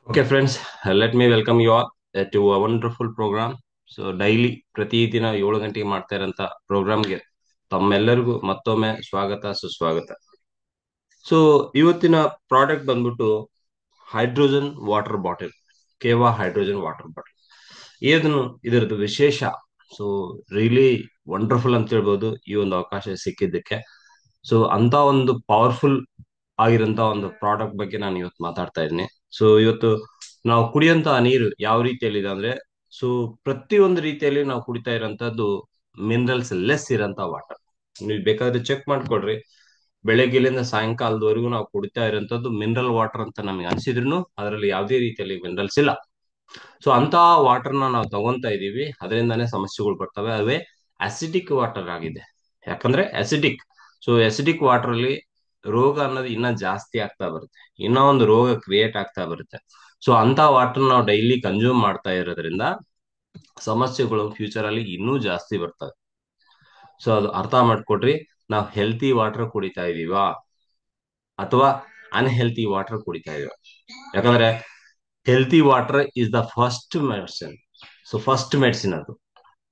Okay, friends, let me welcome you all to a wonderful program. So daily ಪ್ರತಿದಿನ 7 ಗಂಟೆಗೆ ಮಾಡ್ತಾ ಇರೋಂಥ ಪ್ರೋಗ್ರಾಮ್ಗೆ ತಮ್ಮೆಲ್ಲರಿಗೂ ಮತ್ತೊಮ್ಮೆ ಸ್ವಾಗತ ಸುಸ್ವಾಗತ. ಸೊ ಇವತ್ತಿನ ಪ್ರಾಡಕ್ಟ್ ಬಂದ್ಬಿಟ್ಟು hydrogen water bottle, Keva hydrogen water bottle. ಇದರದ್ದು ವಿಶೇಷ, ಸೊ ರಿಯಲಿ ವಂಡರ್ಫುಲ್ ಅಂತ ಹೇಳ್ಬೋದು ಈ ಒಂದು ಅವಕಾಶ ಸಿಕ್ಕಿದ್ದಕ್ಕೆ. ಸೊ ಅಂತ ಒಂದು ಪವರ್ಫುಲ್ ಆಗಿರೋಂಥ ಒಂದು ಪ್ರಾಡಕ್ಟ್ ಬಗ್ಗೆ ನಾನು ಇವತ್ತು ಮಾತಾಡ್ತಾ ಇದ್ದೀನಿ. ಸೊ ಇವತ್ತು ನಾವು ಕುಡಿಯೋಂತ ನೀರು ಯಾವ ರೀತಿಯಲ್ಲಿದೆ ಅಂದ್ರೆ, ಸೊ ಪ್ರತಿಯೊಂದು ರೀತಿಯಲ್ಲಿ ನಾವು ಕುಡಿತಾ ಇರೋಂಥದ್ದು ಮಿನರಲ್ಸ್ ಲೆಸ್ ಇರೋಂಥ ವಾಟರ್. ನೀವು ಬೇಕಾದ್ರೆ ಚೆಕ್ ಮಾಡ್ಕೊಡ್ರಿ, ಬೆಳಗ್ಗೆಲಿಂದ ಸಾಯಂಕಾಲದವರೆಗೂ ನಾವು ಕುಡಿತಾ ಇರೋಂಥದ್ದು ಮಿನರಲ್ ವಾಟರ್ ಅಂತ ನಮಗೆ ಅನ್ಸಿದ್ರು ಅದರಲ್ಲಿ ಯಾವುದೇ ರೀತಿಯಲ್ಲಿ ಮಿನರಲ್ಸ್ ಇಲ್ಲ. ಸೊ ಅಂತ ವಾಟರ್ನ ನಾವು ತಗೊಂತಾ ಇದೀವಿ, ಅದರಿಂದಾನೇ ಸಮಸ್ಯೆಗಳು ಬರ್ತವೆ. ಅವೇ ಅಸಿಡಿಕ್ ವಾಟರ್ ಆಗಿದೆ. ಯಾಕಂದ್ರೆ ಅಸಿಡಿಕ್, ಸೊ ಅಸಿಡಿಕ್ ವಾಟರ್ ಅಲ್ಲಿ ರೋಗ ಅನ್ನೋದು ಇನ್ನ ಜಾಸ್ತಿ ಆಗ್ತಾ ಬರುತ್ತೆ, ಇನ್ನ ಒಂದು ರೋಗ ಕ್ರಿಯೇಟ್ ಆಗ್ತಾ ಬರುತ್ತೆ. ಸೊ ಅಂತ ವಾಟರ್ ನಾವು ಡೈಲಿ ಕನ್ಸ್ಯೂಮ್ ಮಾಡ್ತಾ ಇರೋದ್ರಿಂದ ಸಮಸ್ಯೆಗಳು ಫ್ಯೂಚರ್ ಅಲ್ಲಿ ಇನ್ನೂ ಜಾಸ್ತಿ ಬರ್ತವೆ. ಸೊ ಅದು ಅರ್ಥ ಮಾಡ್ಕೊಡ್ರಿ. ನಾವು ಹೆಲ್ತಿ ವಾಟರ್ ಕುಡಿತಾ ಇದೀವಾ ಅಥವಾ ಅನ್ಹೆಲ್ತಿ ವಾಟರ್ ಕುಡಿತಾ ಇದೀವ? ಯಾಕಂದ್ರೆ healthy water is the first medicine. So first medicine ಅದು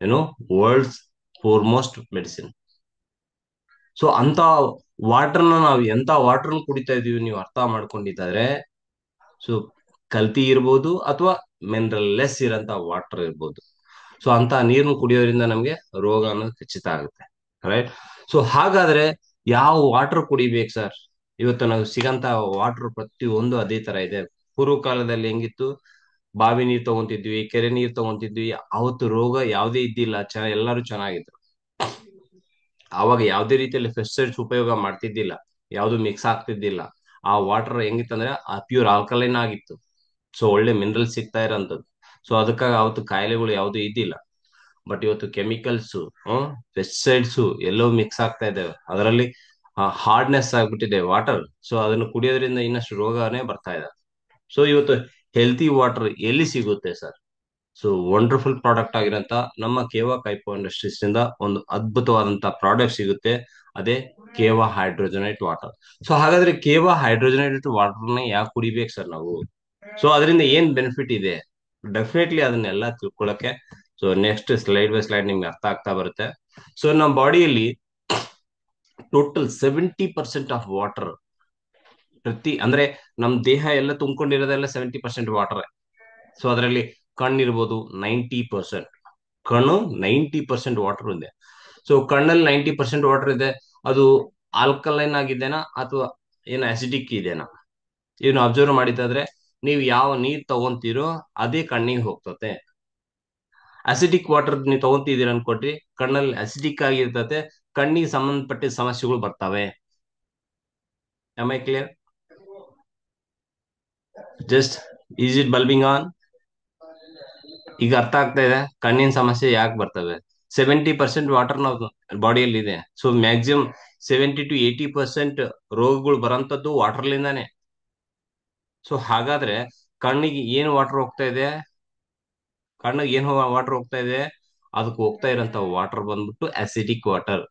ಏನು, ವರ್ಲ್ಡ್ಸ್ ಫೋರ್ಮೋಸ್ಟ್ ಮೆಡಿಸಿನ್. ಸೊ ಅಂತ ವಾಟರ್ನ ನಾವು ಎಂತ ವಾಟರ್ ಕುಡಿತಾ ಇದೀವಿ ನೀವು ಅರ್ಥ ಮಾಡ್ಕೊಂಡಿದ್ದಾರೆ. ಸೊ ಕಲ್ತಿ ಇರ್ಬೋದು ಅಥವಾ ಮಿನರಲ್ ಲೆಸ್ ಇರೋಂತ ವಾಟರ್ ಇರ್ಬೋದು. ಸೊ ಅಂತ ನೀರನ್ನು ಕುಡಿಯೋದ್ರಿಂದ ನಮ್ಗೆ ರೋಗ ಅನ್ನೋದು ಖಚಿತ ಆಗುತ್ತೆ, ರೈಟ್? ಸೊ ಹಾಗಾದ್ರೆ ಯಾವ ವಾಟರ್ ಕುಡಿಬೇಕು ಸರ್? ಇವತ್ತು ನಾವು ಸಿಗಂತ ವಾಟರ್ ಪ್ರತಿಯೊಂದು ಅದೇ ತರ ಇದೆ. ಪೂರ್ವ ಕಾಲದಲ್ಲಿ ಹೆಂಗಿತ್ತು, ಬಾವಿ ನೀರ್ ತಗೊಂತಿದ್ವಿ, ಕೆರೆ ನೀರ್ ತಗೊಂತಿದ್ವಿ. ಅವತ್ತು ರೋಗ ಯಾವುದೇ ಇದ್ದಿಲ್ಲ, ಎಲ್ಲರೂ ಚೆನ್ನಾಗಿದ್ರು. ಆವಾಗ ಯಾವುದೇ ರೀತಿಯಲ್ಲಿ ಪೆಸ್ಟಿಸೈಡ್ಸ್ ಉಪಯೋಗ ಮಾಡ್ತಿದ್ದಿಲ್ಲ, ಯಾವ್ದು ಮಿಕ್ಸ್ ಆಗ್ತಿದ್ದಿಲ್ಲ. ಆ ವಾಟರ್ ಹೆಂಗಿತ್ತಂದ್ರೆ ಆ ಪ್ಯೂರ್ ಆಲ್ಕಲೈನ್ ಆಗಿತ್ತು. ಸೊ ಒಳ್ಳೆ ಮಿನರಲ್ ಸಿಗ್ತಾ ಇರೋಂಥದ್ದು. ಸೊ ಅದಕ್ಕಾಗಿ ಅವತ್ತು ಕಾಯಿಲೆಗಳು ಯಾವ್ದು ಇದ್ದಿಲ್ಲ. ಬಟ್ ಇವತ್ತು ಕೆಮಿಕಲ್ಸ್, ಪೆಸ್ಟಿಸೈಡ್ಸ್ ಎಲ್ಲವೂ ಮಿಕ್ಸ್ ಆಗ್ತಾ ಇದ್ದಾವೆ, ಅದರಲ್ಲಿ ಹಾರ್ಡ್ನೆಸ್ ಆಗ್ಬಿಟ್ಟಿದೆ ವಾಟರ್. ಸೊ ಅದನ್ನು ಕುಡಿಯೋದ್ರಿಂದ ಇನ್ನಷ್ಟು ರೋಗನೇ ಬರ್ತಾ ಇದೆ. ಸೊ ಇವತ್ತು ಹೆಲ್ತಿ ವಾಟರ್ ಎಲ್ಲಿ ಸಿಗುತ್ತೆ ಸರ್? ಸೊ ವಂಡರ್ಫುಲ್ ಪ್ರಾಡಕ್ಟ್ ಆಗಿರೋಂತ ನಮ್ಮ ಕೇವಾ ಕೈಪೋ ಇಂಡಸ್ಟ್ರೀಸ್ ಇಂದ ಒಂದು ಅದ್ಭುತವಾದಂತ ಪ್ರಾಡಕ್ಟ್ ಸಿಗುತ್ತೆ, ಅದೇ ಕೇವಾ ಹೈಡ್ರೋಜನೇಟ್ ವಾಟರ್. ಸೊ ಹಾಗಾದ್ರೆ ಕೇವಾ ಹೈಡ್ರೋಜನೇಟೆಡ್ ವಾಟರ್ನ ಯಾಕೆ ಕುಡಿಬೇಕು ಸರ್ ನಾವು? ಸೊ ಅದರಿಂದ ಏನ್ ಬೆನಿಫಿಟ್ ಇದೆ? ಡೆಫಿನೆಟ್ಲಿ ಅದನ್ನೆಲ್ಲ ತಿಳ್ಕೊಳಕ್ಕೆ so next slide by slide ನಿಮ್ಗೆ ಅರ್ಥ ಆಗ್ತಾ ಬರುತ್ತೆ. ಸೊ ನಮ್ಮ ಬಾಡಿಯಲ್ಲಿ ಟೋಟಲ್ 70% ಆಫ್ ವಾಟರ್, ಅಂದ್ರೆ ನಮ್ ದೇಹ ಎಲ್ಲ ತುಂಬಿಕೊಂಡಿರೋದೆಲ್ಲ 70% ವಾಟರ್. ಸೊ ಅದರಲ್ಲಿ ಕಣ್ಣಿರ್ಬೋದು 90%, ಕಣ್ಣು 90% ವಾಟರ್ ಇದೆ. ಸೊ ಕಣ್ಣಲ್ಲಿ 90% ವಾಟರ್ ಇದೆ, ಅದು ಆಲ್ಕಲೈನ್ ಆಗಿದೆನಾ ಅಥವಾ ಏನು ಅಸಿಡಿಕ್ ಇದೆನಾ? ಇವ್ನ ಅಬ್ಸರ್ವ್ ಮಾಡಿದ್ದಾದ್ರೆ ನೀವು ಯಾವ ನೀರ್ ತಗೊಂತೀರೋ ಅದೇ ಕಣ್ಣಿಗೆ ಹೋಗ್ತತೆ. ಅಸಿಡಿಕ್ ವಾಟರ್ ನೀವು ತಗೊಂತಿದ್ದೀರ ಅನ್ಕೊಟ್ರಿ, ಕಣ್ಣಲ್ಲಿ ಅಸಿಡಿಕ್ ಆಗಿರ್ತತೆ, ಕಣ್ಣಿಗೆ ಸಂಬಂಧಪಟ್ಟ ಸಮಸ್ಯೆಗಳು ಬರ್ತವೆ. Am I clear? Just is it bulbing on? ಈಗ ಅರ್ಥ ಆಗ್ತಾ ಇದೆ ಕಣ್ಣಿನ ಸಮಸ್ಯೆ ಯಾಕೆ ಬರ್ತವೆ. 70% ವಾಟರ್ ನಾವು ಬಾಡಿಯಲ್ಲಿ ಇದೆ. ಸೊ ಮ್ಯಾಕ್ಸಿಮಮ್ 70 to 80% ರೋಗಗಳು ಬರೋಂಥದ್ದು ವಾಟರ್ಲಿಂದಾನೆ. ಸೊ ಹಾಗಾದ್ರೆ ಕಣ್ಣಿಗೆ ಏನು ವಾಟರ್ ಹೋಗ್ತಾ ಇದೆ? ಕಣ್ಣಿಗೆ ಏನು ವಾಟರ್ ಹೋಗ್ತಾ ಇದೆ? ಅದಕ್ಕೆ ಹೋಗ್ತಾ ಇರೋಂಥ ವಾಟರ್ ಬಂದ್ಬಿಟ್ಟು acidic water,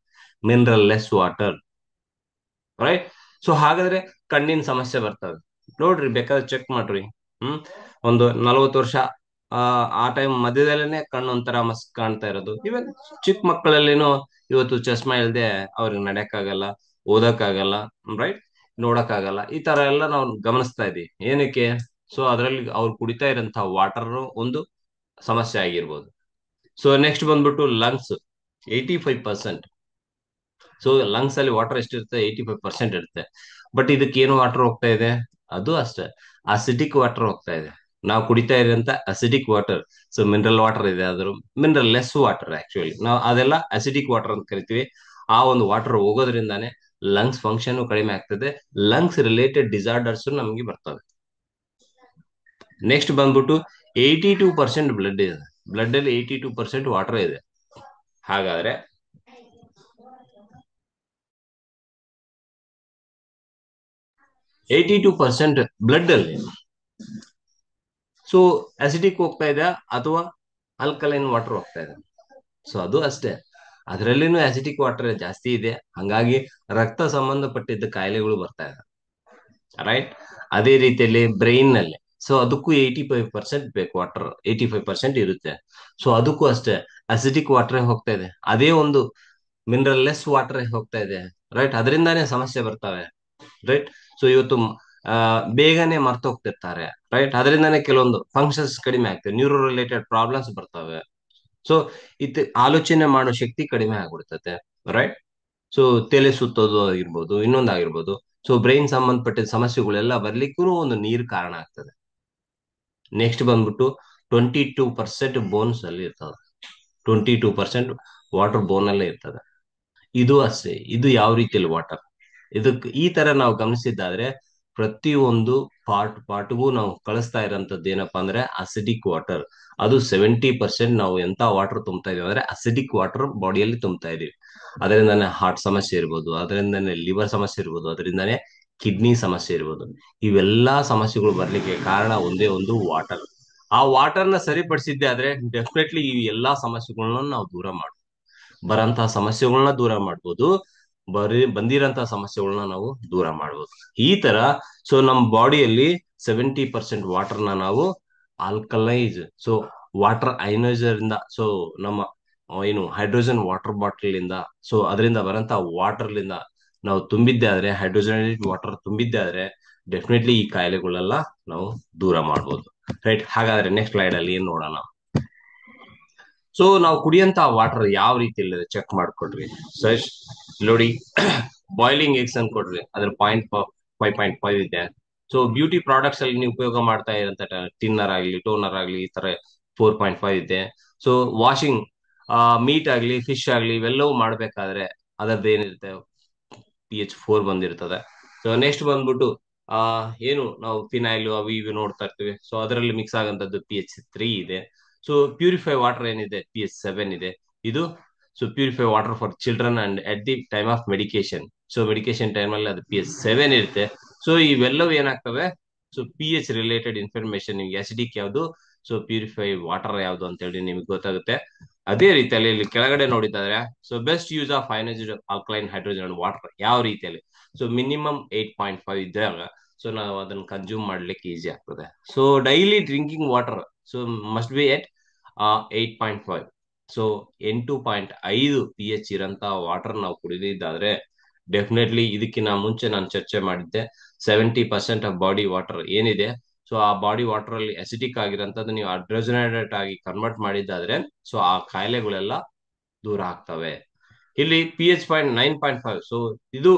mineral less water, right? So ಹಾಗಾದ್ರೆ ಕಣ್ಣಿನ ಸಮಸ್ಯೆ ಬರ್ತವೆ. ನೋಡ್ರಿ, ಬೇಕಾದ್ರೆ ಚೆಕ್ ಮಾಡ್ರಿ. ಒಂದು 40 ವರ್ಷ ಆ ಆ ಟೈಮ್ ಮಧ್ಯದಲ್ಲೇನೆ ಕಣ್ಣು ಒಂಥರ ಮಸ್ ಕಾಣ್ತಾ ಇರೋದು. ಇವನ್ ಚಿಕ್ಕ ಮಕ್ಕಳಲ್ಲಿನೂ ಇವತ್ತು ಚಶ್ಮಾ ಇಲ್ದೆ ಅವ್ರಿಗೆ ನಡ್ಯಕ್ಕಾಗಲ್ಲ, ಓದಕ್ಕಾಗಲ್ಲ, ರೈಟ್? ನೋಡಕ್ಕಾಗಲ್ಲ. ಈ ತರ ಎಲ್ಲ ನಾವು ಗಮನಿಸ್ತಾ ಇದೀವಿ. ಏನಕ್ಕೆ? ಸೊ ಅದರಲ್ಲಿ ಅವ್ರು ಕುಡಿತಾ ಇರೋಂಥ ವಾಟರ್ ಒಂದು ಸಮಸ್ಯೆ ಆಗಿರ್ಬೋದು. ಸೊ ನೆಕ್ಸ್ಟ್ ಬಂದ್ಬಿಟ್ಟು ಲಂಗ್ಸ್, 85%. ಸೊ ಲಂಗ್ಸ್ ಅಲ್ಲಿ ವಾಟರ್ ಎಷ್ಟಿರುತ್ತೆ? 85% ಇರುತ್ತೆ. ಬಟ್ ಇದಕ್ಕೆ ಏನು ವಾಟರ್ ಹೋಗ್ತಾ ಇದೆ? ಅದು ಅಷ್ಟೇ, ಅಸಿಡಿಕ್ ವಾಟರ್ ಹೋಗ್ತಾ ಇದೆ. ನಾವು ಕುಡಿತಾ ಇರೋಂತ acidic water. So mineral water ಇದೆ, ಅದ್ರ ಮಿನರಲ್ ಲೆಸ್ ವಾಟರ್. ಆಕ್ಚುಲಿ ನಾವು ಅದೆಲ್ಲ ಅಸಿಡಿಕ್ ವಾಟರ್ ಅಂತ ಕರಿತೀವಿ. ಆ ಒಂದು ವಾಟರ್ ಹೋಗೋದ್ರಿಂದಾನೇ ಲಂಗ್ಸ್ ಫಂಕ್ಷನ್ ಕಡಿಮೆ ಆಗ್ತದೆ, ಲಂಗ್ಸ್ ರಿಲೇಟೆಡ್ ಡಿಸಾರ್ಡರ್ಸ್ ನಮಗೆ ಬರ್ತವೆ. ನೆಕ್ಸ್ಟ್ ಬಂದ್ಬಿಟ್ಟು 82% ಬ್ಲಡ್ ಇದೆ. ಬ್ಲಡ್ ಅಲ್ಲಿ 82% ವಾಟರ್ ಇದೆ. ಹಾಗಾದ್ರೆ 82% ಬ್ಲಡ್ ಅಲ್ಲಿ ಸೊ ಅಸಿಡಿಕ್ ಹೋಗ್ತಾ ಇದೆ ಅಥವಾ ಆಲ್ಕಲೈನ್ ವಾಟರ್ ಹೋಗ್ತಾ ಇದೆ? ಸೊ ಅದು ಅಷ್ಟೇ, ಅದರಲ್ಲಿನೂ ಅಸಿಡಿಕ್ ವಾಟರ್ ಜಾಸ್ತಿ ಇದೆ. ಹಂಗಾಗಿ ರಕ್ತ ಸಂಬಂಧಪಟ್ಟಿದ್ದ ಕಾಯಿಲೆಗಳು ಬರ್ತಾ ಇದೆ, ರೈಟ್? ಅದೇ ರೀತಿಯಲ್ಲಿ ಬ್ರೈನ್ ನಲ್ಲಿ ಸೊ ಅದಕ್ಕೂ 85% ಬೇಕು ವಾಟರ್, 85% ಇರುತ್ತೆ. ಸೊ ಅದಕ್ಕೂ ಅಷ್ಟೇ ಅಸಿಡಿಕ್ ವಾಟರ್ ಹೋಗ್ತಾ ಇದೆ, ಅದೇ ಒಂದು ಮಿನರಲ್ ಲೆಸ್ ವಾಟರ್ ಹೋಗ್ತಾ ಇದೆ. ರೈಟ್, ಅದರಿಂದಾನೇ ಸಮಸ್ಯೆ ಬರ್ತವೆ. ರೈಟ್. ಸೊ ಇವತ್ತು ಬೇಗನೆ ಮರ್ತೋಗ್ತಿರ್ತಾರೆ. ರೈಟ್, ಅದರಿಂದಾನೇ ಕೆಲವೊಂದು ಫಂಕ್ಷನ್ಸ್ ಕಡಿಮೆ ಆಗ್ತವೆ, ನ್ಯೂರೋ ರಿಲೇಟೆಡ್ ಪ್ರಾಬ್ಲಮ್ಸ್ ಬರ್ತವೆ. ಸೊ ಆಲೋಚನೆ ಮಾಡೋ ಶಕ್ತಿ ಕಡಿಮೆ ಆಗ್ಬಿಡ್ತತೆ. ರೈಟ್. ಸೊ ತಲೆ ಸುತ್ತೋದು ಆಗಿರ್ಬೋದು, ಇನ್ನೊಂದಾಗಿರ್ಬೋದು. ಸೊ ಬ್ರೈನ್ ಸಂಬಂಧಪಟ್ಟಿದ ಸಮಸ್ಯೆಗಳೆಲ್ಲ ಬರ್ಲಿಕ್ಕೂ ಒಂದು ನೀರು ಕಾರಣ ಆಗ್ತದೆ. ನೆಕ್ಸ್ಟ್ ಬಂದ್ಬಿಟ್ಟು 22% ಬೋನ್ಸ್ ಅಲ್ಲಿ ಇರ್ತದೆ, 22% ವಾಟರ್ ಬೋನ್ ಅಲ್ಲೇ ಇರ್ತದೆ. ಇದು ಅಷ್ಟೇ, ಇದು ಯಾವ ರೀತಿಯಲ್ಲಿ ವಾಟರ್, ಇದಕ್ಕೆ ಈ ತರ ನಾವು ಗಮನಿಸಿದ್ದಾದ್ರೆ ಪ್ರತಿಯೊಂದು ಪಾರ್ಟ್ಗೂ ನಾವು ಕಳಿಸ್ತಾ ಇರೋಂಥದ್ದು ಏನಪ್ಪಾ ಅಂದ್ರೆ ಅಸಿಡಿಕ್ ವಾಟರ್. ಅದು 70% ನಾವು ಎಂತ ವಾಟರ್ ತುಂಬ್ತಾ ಇದೀವಿ ಅಂದ್ರೆ ಅಸಿಡಿಕ್ ವಾಟರ್ ಬಾಡಿಯಲ್ಲಿ ತುಂಬ್ತಾ ಇದೀವಿ. ಅದರಿಂದಾನೇ ಹಾರ್ಟ್ ಸಮಸ್ಯೆ ಇರ್ಬೋದು, ಅದರಿಂದಾನೇ ಲಿವರ್ ಸಮಸ್ಯೆ ಇರ್ಬೋದು, ಅದರಿಂದಾನೇ ಕಿಡ್ನಿ ಸಮಸ್ಯೆ ಇರ್ಬೋದು. ಇವೆಲ್ಲಾ ಸಮಸ್ಯೆಗಳು ಬರ್ಲಿಕ್ಕೆ ಕಾರಣ ಒಂದೇ ಒಂದು ವಾಟರ್. ಆ ವಾಟರ್ನ ಸರಿಪಡಿಸಿದ್ದೆ ಆದ್ರೆ ಡೆಫಿನೆಟ್ಲಿ ಈ ಎಲ್ಲಾ ಸಮಸ್ಯೆಗಳನ್ನ ನಾವು ದೂರ ಮಾಡ್ಬೋದು, ಬರಂತಹ ಸಮಸ್ಯೆಗಳನ್ನ ದೂರ ಮಾಡ್ಬೋದು, ಬಂದಿರಂತಹ ಸಮಸ್ಯೆಗಳನ್ನ ನಾವು ದೂರ ಮಾಡ್ಬೋದು. ಈ ತರ ಸೊ ನಮ್ಮ ಬಾಡಿಯಲ್ಲಿ 70% ವಾಟರ್ನ ನಾವು ಆಲ್ಕಲೈಸ್, ಸೊ ವಾಟರ್ ಅಯನೈಸರ್ ಇಂದ, ಸೊ ನಮ್ಮ ಏನು ಹೈಡ್ರೋಜನ್ ವಾಟರ್ ಬಾಟಲ್ ಇಂದ, ಸೊ ಅದರಿಂದ ಬರಂತ ವಾಟರ್ಲಿಂದ ನಾವು ತುಂಬಿದ್ದೆ ಆದ್ರೆ, ಹೈಡ್ರೋಜನೇಟೆಡ್ ವಾಟರ್ ತುಂಬಿದ್ದೆ ಆದ್ರೆ ಡೆಫಿನೆಟ್ಲಿ ಈ ಕಾಯಿಲೆಗಳೆಲ್ಲ ನಾವು ದೂರ ಮಾಡ್ಬೋದು. ರೈಟ್. ಹಾಗಾದ್ರೆ ನೆಕ್ಸ್ಟ್ ಸ್ಲೈಡ್ ಅಲ್ಲಿ ಏನ್ ನೋಡೋಣ. ಸೊ ನಾವು ಕುಡಿಯಂತ ವಾಟರ್ ಯಾವ ರೀತಿಯಲ್ಲಿ ಚೆಕ್ ಮಾಡ್ಕೊಡ್ರಿ. ಸರ್ ನೋಡಿ, ಬಾಯ್ಲಿಂಗ್ ಎಗ್ಸ್ ಅಂತ ಕೊಡ್ರಿ, ಅದ್ರ 5.5 ಇದೆ. ಸೊ ಬ್ಯೂಟಿ ಪ್ರಾಡಕ್ಟ್ಸ್ ಅಲ್ಲಿ ನೀವು ಉಪಯೋಗ ಮಾಡ್ತಾ ಇರೋಂತ ಟಿನ್ನರ್ ಆಗ್ಲಿ, ಟೋನರ್ ಆಗ್ಲಿ, ಈ ತರ 4.5 ಇದೆ. ಸೊ ವಾಷಿಂಗ್ ಮೀಟ್ ಆಗ್ಲಿ, ಫಿಶ್ ಆಗ್ಲಿ, ಇವೆಲ್ಲವೂ ಮಾಡ್ಬೇಕಾದ್ರೆ ಅದರದ್ದು ಏನಿರುತ್ತೆ, pH 4 ಬಂದಿರ್ತದೆ. ಸೊ ನೆಕ್ಸ್ಟ್ ಬಂದ್ಬಿಟ್ಟು ಏನು ನಾವು ಫಿನೈಲ್ ಅವು ಇವು ನೋಡ್ತಾ ಇರ್ತೀವಿ, ಸೊ ಅದರಲ್ಲಿ ಮಿಕ್ಸ್ ಆಗಂತದ್ದು pH 3 ಇದೆ. ಸೊ ಪ್ಯೂರಿಫೈ ವಾಟರ್ ಏನಿದೆ pH 7 ಇದೆ. ಇದು so purify water for children and at the time of medication. So medication time ಅಲ್ಲಿ ಅದು pH 7 ಇರುತ್ತೆ. ಸೊ ಇವೆಲ್ಲವೂ ಏನಾಗ್ತವೆ, ಸೊ pH ರಿಲೇಟೆಡ್ ಇನ್ಫಾರ್ಮೇಶನ್ ನಿಮ್ಗೆ ಅಸಿಡಿಕ್ ಯಾವುದು, ಸೊ ಪ್ಯೂರಿಫೈ ವಾಟರ್ ಯಾವುದು ಅಂತ ಹೇಳಿ ನಿಮ್ಗೆ ಗೊತ್ತಾಗುತ್ತೆ. ಅದೇ ರೀತಿಯಲ್ಲಿ ಇಲ್ಲಿ ಕೆಳಗಡೆ ನೋಡಿದ್ರೆ, so best use of ionised alkaline hydrogen water ಯಾವ ರೀತಿಯಲ್ಲಿ, ಸೊ ಮಿನಿಮಮ್ 8.5 ಇದ್ದಾಗ ಸೊ ನಾವು ಅದನ್ನ ಕನ್ಸ್ಯೂಮ್ ಮಾಡ್ಲಿಕ್ಕೆ ಈಸಿ ಆಗ್ತದೆ. So daily drinking water so must be at 8.5. So 8.5 pH ಇರಂತ ವಾಟರ್ ನಾವು ಕುಡಿದಿದ್ದಾದ್ರೆ ಡೆಫಿನೆಟ್ಲಿ, ಇದಕ್ಕಿಂತ ಮುಂಚೆ ನಾನು ಚರ್ಚೆ ಮಾಡಿದ್ದೆ 70% ಆಫ್ ಬಾಡಿ ವಾಟರ್ ಏನಿದೆ, ಸೊ ಆ ಬಾಡಿ ವಾಟರ್ ಅಲ್ಲಿ ಅಸಿಡಿಕ್ ಆಗಿರೋಂಥದ್ದು ನೀವು ಹೈಡ್ರೋಜನೇಟೆಡ್ ಆಗಿ ಕನ್ವರ್ಟ್ ಮಾಡಿದ್ದಾದ್ರೆ ಸೊ ಆ ಕಾಯಿಲೆಗಳೆಲ್ಲ ದೂರ ಆಗ್ತವೆ. ಇಲ್ಲಿ pH 9.5. ಸೊ ಇದು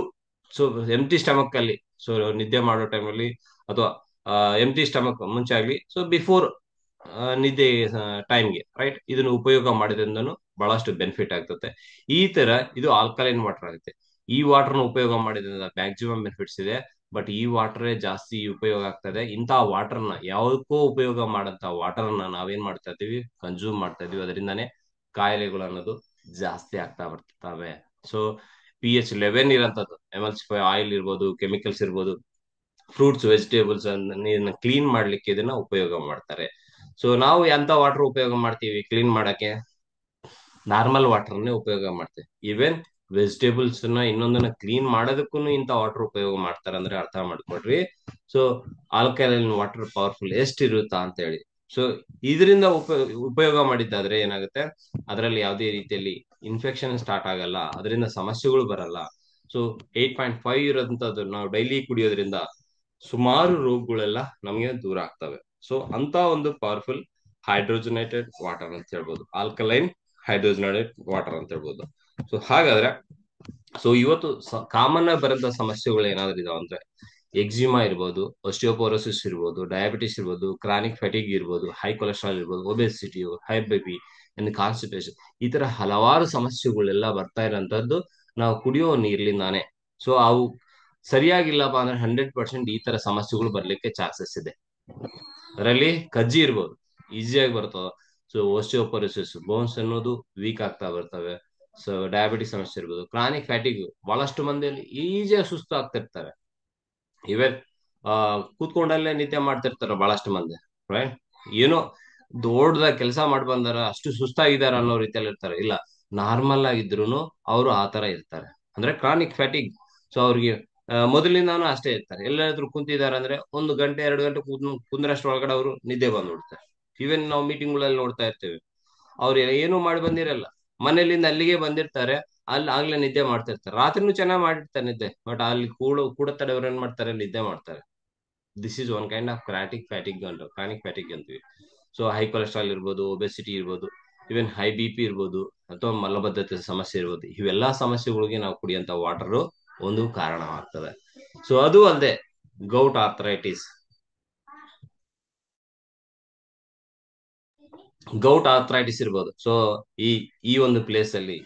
ಸೊ ಎಂಟಿ ಸ್ಟಮಕ್ ಅಲ್ಲಿ, ಸೊ ನಿದ್ದೆ ಮಾಡೋ ಟೈಮಲ್ಲಿ ಅಥವಾ ಎಂಟಿ ಸ್ಟಮಕ್ ಮುಂಚೆ ಆಗ್ಲಿ, ಸೊ ಬಿಫೋರ್ ನಿದ್ದೆ ಟೈಮ್ಗೆ, ರೈಟ್, ಇದನ್ನು ಉಪಯೋಗ ಮಾಡಿದ್ರಿಂದನೂ ಬಹಳಷ್ಟು ಬೆನಿಫಿಟ್ ಆಗ್ತದೆ. ಈ ತರ ಇದು ಆಲ್ಕಲೈನ್ ವಾಟರ್ ಆಗುತ್ತೆ. ಈ ವಾಟರ್ನ ಉಪಯೋಗ ಮಾಡಿದ್ರಿಂದ ಮ್ಯಾಕ್ಸಿಮಮ್ ಬೆನಿಫಿಟ್ಸ್ ಇದೆ. ಬಟ್ ಈ ವಾಟರ್ ಜಾಸ್ತಿ ಉಪಯೋಗ ಆಗ್ತದೆ. ಇಂತಹ ವಾಟರ್ನ ಯಾವುದಕ್ಕೂ ಉಪಯೋಗ ಮಾಡಂತ ವಾಟರ್ನ ನಾವೇನ್ ಮಾಡ್ತಾ ಇದೀವಿ, ಕನ್ಸ್ಯೂಮ್ ಮಾಡ್ತಾ ಇದೀವಿ. ಅದರಿಂದಾನೇ ಕಾಯಿಲೆಗಳು ಅನ್ನೋದು ಜಾಸ್ತಿ ಆಗ್ತಾ ಬರ್ತವೆ. ಸೊ pH 11 ಇರೋಂಥದ್ದು ಎಮಲ್ಸಿಫೈ ಆಯಿಲ್ ಇರ್ಬೋದು, ಕೆಮಿಕಲ್ಸ್ ಇರ್ಬೋದು, ಫ್ರೂಟ್ಸ್ ವೆಜಿಟೇಬಲ್ಸ್ ನೀರನ್ನ ಕ್ಲೀನ್ ಮಾಡ್ಲಿಕ್ಕೆ ಇದನ್ನ ಉಪಯೋಗ ಮಾಡ್ತಾರೆ. ಸೊ ನಾವು ಎಂತ ವಾಟರ್ ಉಪಯೋಗ ಮಾಡ್ತೀವಿ ಕ್ಲೀನ್ ಮಾಡಕ್ಕೆ, ನಾರ್ಮಲ್ ವಾಟರ್ನೇ ಉಪಯೋಗ ಮಾಡ್ತೇವೆ. ಈವನ್ ವೆಜಿಟೇಬಲ್ಸ್ ನ ಇನ್ನೊಂದನ್ನ ಕ್ಲೀನ್ ಮಾಡೋದಕ್ಕೂ ಇಂಥ ವಾಟರ್ ಉಪಯೋಗ ಮಾಡ್ತಾರೆ ಅಂದ್ರೆ ಅರ್ಥ ಮಾಡ್ಕೊಡ್ರಿ. ಸೊ ಆಲ್ಕಲೈನ್ ವಾಟರ್ ಪವರ್ಫುಲ್ ಎಷ್ಟಿರುತ್ತಾ ಅಂತ ಹೇಳಿ. ಸೊ ಇದರಿಂದ ಉಪಯೋಗ ಮಾಡಿದ್ದಾದ್ರೆ ಏನಾಗುತ್ತೆ, ಅದರಲ್ಲಿ ಯಾವುದೇ ರೀತಿಯಲ್ಲಿ ಇನ್ಫೆಕ್ಷನ್ ಸ್ಟಾರ್ಟ್ ಆಗಲ್ಲ, ಅದರಿಂದ ಸಮಸ್ಯೆಗಳು ಬರಲ್ಲ. ಸೊ 8.5 ಇರೋಂಥದ್ದು ನಾವು ಡೈಲಿ ಕುಡಿಯೋದ್ರಿಂದ ಸುಮಾರು ರೋಗಗಳೆಲ್ಲ ನಮಗೆ ದೂರ ಆಗ್ತವೆ. ಸೊ ಅಂತ ಒಂದು ಪವರ್ಫುಲ್ ಹೈಡ್ರೋಜನೇಟೆಡ್ ವಾಟರ್ ಅಂತ ಹೇಳ್ಬೋದು, ಆಲ್ಕಲೈನ್ ಹೈಡ್ರೋಜನೇಟೆಡ್ ವಾಟರ್ ಅಂತ ಹೇಳ್ಬೋದು. ಸೊ ಹಾಗಾದ್ರೆ ಸೊ ಇವತ್ತು ಕಾಮನ್ ಆಗಿ ಬರೋಂಥ ಸಮಸ್ಯೆಗಳು ಏನಾದ್ರು ಇದಾವ ಅಂದ್ರೆ ಎಕ್ಸಿಮಾ ಇರ್ಬೋದು, ಒಸ್ಟಿಯೋಪೋರೋಸಿಸ್ ಇರ್ಬೋದು, ಡಯಾಬಿಟಿಸ್ ಇರ್ಬೋದು, ಕ್ರಾನಿಕ್ ಫ್ಯಾಟಿಗ್ ಇರ್ಬೋದು, ಹೈ ಕೊಲೆಸ್ಟ್ರಾಲ್ ಇರ್ಬೋದು, obesity, high B and constipation, ಈ ತರ ಹಲವಾರು ಸಮಸ್ಯೆಗಳೆಲ್ಲ ಬರ್ತಾ ಇರೋಂಥದ್ದು ನಾವು ಕುಡಿಯೋ ನೀರ್ಲಿಂದಾನೆ. ಸೊ ಅವು ಸರಿಯಾಗಿಲ್ಲಪ್ಪ ಅಂದ್ರೆ 100% ಈ ತರ ಸಮಸ್ಯೆಗಳು ಬರ್ಲಿಕ್ಕೆ ಚಾನ್ಸಸ್ ಇದೆ. ಅದರಲ್ಲಿ ಕಜ್ಜಿ ಇರ್ಬೋದು, ಈಸಿಯಾಗಿ ಬರ್ತವೆ. ಸೊ ಓಸ್ಟಿಯೋಪೊರೋಸಿಸ್, ಬೋನ್ಸ್ ಅನ್ನೋದು ವೀಕ್ ಆಗ್ತಾ ಬರ್ತವೆ. ಸೊ ಡಯಾಬಿಟಿಸ್ ಸಮಸ್ಯೆ ಇರ್ಬೋದು, ಕ್ರಾನಿಕ್ ಫ್ಯಾಟಿಗ್, ಬಹಳಷ್ಟು ಮಂದಿಯಲ್ಲಿ ಈಸಿಯಾಗಿ ಸುಸ್ತು ಆಗ್ತಿರ್ತಾರೆ. ಇವನ್ ಕೂತ್ಕೊಂಡಲ್ಲೇ ನಿದ್ದೆ ಮಾಡ್ತಿರ್ತಾರ ಬಹಳಷ್ಟು ಮಂದಿ, ರೈಟ್. ಏನೋ ದೊಡ್ಡದಾಗ ಕೆಲಸ ಮಾಡಿ ಬಂದಾರ, ಅಷ್ಟು ಸುಸ್ತಾಗಿದಾರ ಅನ್ನೋ ರೀತಿಯಲ್ಲಿ ಇರ್ತಾರೆ. ಇಲ್ಲ, ನಾರ್ಮಲ್ ಆಗಿದ್ರು ಅವರು ಆತರ ಇರ್ತಾರೆ, ಅಂದ್ರೆ ಕ್ರಾನಿಕ್ ಫ್ಯಾಟಿಗ್. ಸೊ ಅವ್ರಿಗೆ ಮೊದಲಿಂದಾನು ಅಷ್ಟೇ ಇರ್ತಾರೆ. ಎಲ್ಲಾದ್ರೂ ಕುಂತಿದ್ದಾರೆ ಅಂದ್ರೆ 1 ಗಂಟೆ 2 ಗಂಟೆ ಕುಂದ್ರಷ್ಟೊಳಗಡೆ ಅವರು ನಿದ್ದೆ ಬಂದ್ಬಿಡ್ತಾರೆ. ಈವನ್ ನಾವು ಮೀಟಿಂಗ್ಗಳಲ್ಲಿ ನೋಡ್ತಾ ಇರ್ತೇವೆ, ಅವ್ರು ಏನು ಮಾಡಿ ಬಂದಿರಲ್ಲ, ಮನೇಲಿಂದ ಅಲ್ಲಿಗೆ ಬಂದಿರ್ತಾರೆ, ಅಲ್ಲಿ ಆಗ್ಲೇ ನಿದ್ದೆ ಮಾಡ್ತಿರ್ತಾರೆ. ರಾತ್ರಿನೂ ಚೆನ್ನಾಗಿ ಮಾಡಿರ್ತಾರೆ ನಿದ್ದೆ, ಬಟ್ ಅಲ್ಲಿ ಕೂಡ ತಡೆ ಅವ್ರು ಏನ್ ಮಾಡ್ತಾರೆ, ನಿದ್ದೆ ಮಾಡ್ತಾರೆ. This is one kind of chronic fatigue ಅಂತೀವಿ. ಸೊ ಹೈ ಕೊಲೆಸ್ಟ್ರಾಲ್ ಇರ್ಬೋದು, ಒಬೆಸಿಟಿ ಇರ್ಬೋದು, ಇವನ್ ಹೈ ಬಿ ಪಿ ಇರ್ಬೋದು, ಅಥವಾ ಮಲಬದ್ಧತೆ ಸಮಸ್ಯೆ ಇರ್ಬೋದು. ಇವೆಲ್ಲಾ ಸಮಸ್ಯೆಗಳಿಗೆ ನಾವು ಕುಡಿಯಂತ ವಾಟರ್ ಒಂದು ಕಾರಣವಾಗ್ತದೆ. ಸೊ ಅದು ಅಲ್ಲದೆ ಗೌಟ್ ಆರ್ಥರೈಟಿಸ್, ಇರ್ಬೋದು. ಸೊ ಈ ಈ ಒಂದು ಪ್ಲೇಸ್ ಅಲ್ಲಿ,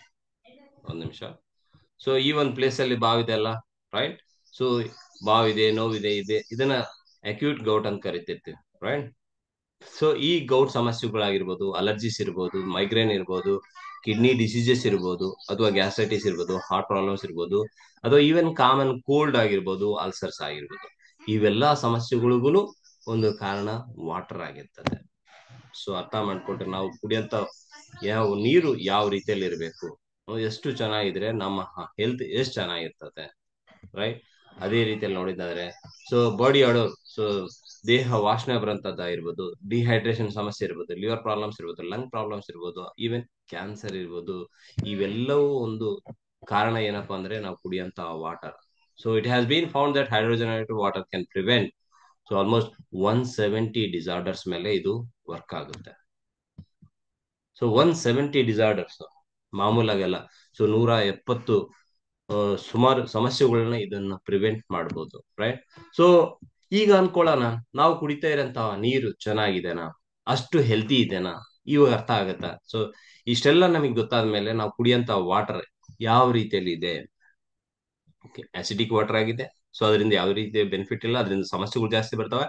ಒಂದ್ ನಿಮಿಷ, ಸೊ ಈ ಒಂದು ಪ್ಲೇಸ್ ಅಲ್ಲಿ ಬಾವಿದೆ ಅಲ್ಲ, ರೈಟ್? ಸೊ ಬಾವಿದೆ, ನೋವಿದೆ, ಇದನ್ನ ಅಕ್ಯೂಟ್ ಗೌಟ್ ಅಂತ ಕರಿತಿರ್ತೀವಿ, ರೈಟ್? ಸೊ ಈ ಗೌಟ್ ಸಮಸ್ಯೆಗಳಾಗಿರ್ಬೋದು, ಅಲರ್ಜೀಸ್ ಇರ್ಬೋದು, ಮೈಗ್ರೇನ್ ಇರ್ಬೋದು, ಕಿಡ್ನಿ ಡಿಸೀಸಸ್ ಇರ್ಬೋದು, ಅಥವಾ ಗ್ಯಾಸ್ಟ್ರೈಟಿಸ್ ಇರ್ಬೋದು, ಹಾರ್ಟ್ ಪ್ರಾಬ್ಲಮ್ಸ್ ಇರ್ಬೋದು, ಅಥವಾ ಈವನ್ ಕಾಮನ್ ಕೋಲ್ಡ್ ಆಗಿರ್ಬೋದು, ಅಲ್ಸರ್ಸ್ ಆಗಿರ್ಬೋದು. ಇವೆಲ್ಲಾ ಸಮಸ್ಯೆಗಳಿಗೂ ಒಂದು ಕಾರಣ ವಾಟರ್ ಆಗಿರ್ತದೆ. ಸೊ ಅರ್ಥ ಮಾಡ್ಕೊಂಡ್ರೆ ನಾವು ಕುಡಿಯಂತ ನೀರು ಯಾವ ರೀತಿಯಲ್ಲಿ ಇರಬೇಕು, ಎಷ್ಟು ಚೆನ್ನಾಗಿದ್ರೆ ನಮ್ಮ ಹೆಲ್ತ್ ಎಷ್ಟು ಚೆನ್ನಾಗಿರ್ತದೆ, ರೈಟ್? ಅದೇ ರೀತಿಯಲ್ಲಿ ನೋಡಿದಾದ್ರೆ, ಸೊ ಬಾಡಿ ಆಡೋರ್, ಸೊ ದೇಹ ವಾಸನೆ ಬರಂತದ್ದ ಇರ್ಬೋದು, ಡಿಹೈಡ್ರೇಷನ್ ಸಮಸ್ಯೆ ಇರ್ಬೋದು, ಲಿವರ್ ಪ್ರಾಬ್ಲಮ್ಸ್ ಇರ್ಬೋದು, ಲಂಗ್ ಪ್ರಾಬ್ಲಮ್ಸ್ ಇರ್ಬೋದು, ಈವನ್ ಕ್ಯಾನ್ಸರ್ ಇರ್ಬೋದು. ಇವೆಲ್ಲವೂ ಒಂದು ಕಾರಣ ಏನಪ್ಪಾ ಅಂದ್ರೆ ನಾವು ಕುಡಿಯಂತ water. So it has been found that hydrogenated water can prevent so almost 170 disorders ಮೇಲೆ ಇದು ವರ್ಕ್ ಆಗುತ್ತೆ. So 170 disorders ಮಾಮೂಲಾಗಲ್ಲ. ಸೊ 170 ಸುಮಾರು ಸಮಸ್ಯೆಗಳನ್ನ ಇದನ್ನ ಪ್ರಿವೆಂಟ್ ಮಾಡ್ಬೋದು, ರೈಟ್? ಸೊ ಈಗ ಅನ್ಕೊಳ್ಳೋಣ, ನಾವು ಕುಡಿತಾ ಇರೋಂತ ನೀರು ಚೆನ್ನಾಗಿದೆನಾ, ಅಷ್ಟು ಹೆಲ್ತಿ ಇದೆನಾ, ಇವಾಗ ಅರ್ಥ ಆಗತ್ತಾ? ಸೊ ಇಷ್ಟೆಲ್ಲ ನಮಗೆ ಗೊತ್ತಾದ್ಮೇಲೆ ನಾವು ಕುಡಿಯಂತ ವಾಟರ್ ಯಾವ ರೀತಿಯಲ್ಲಿ ಇದೆ. ಆಸಿಡಿಕ್ ವಾಟರ್ ಆಗಿದೆ, ಸೊ ಅದರಿಂದ ಯಾವ ರೀತಿಯ ಬೆನಿಫಿಟ್ ಇಲ್ಲ, ಅದರಿಂದ ಸಮಸ್ಯೆಗಳು ಜಾಸ್ತಿ ಬರ್ತವೆ.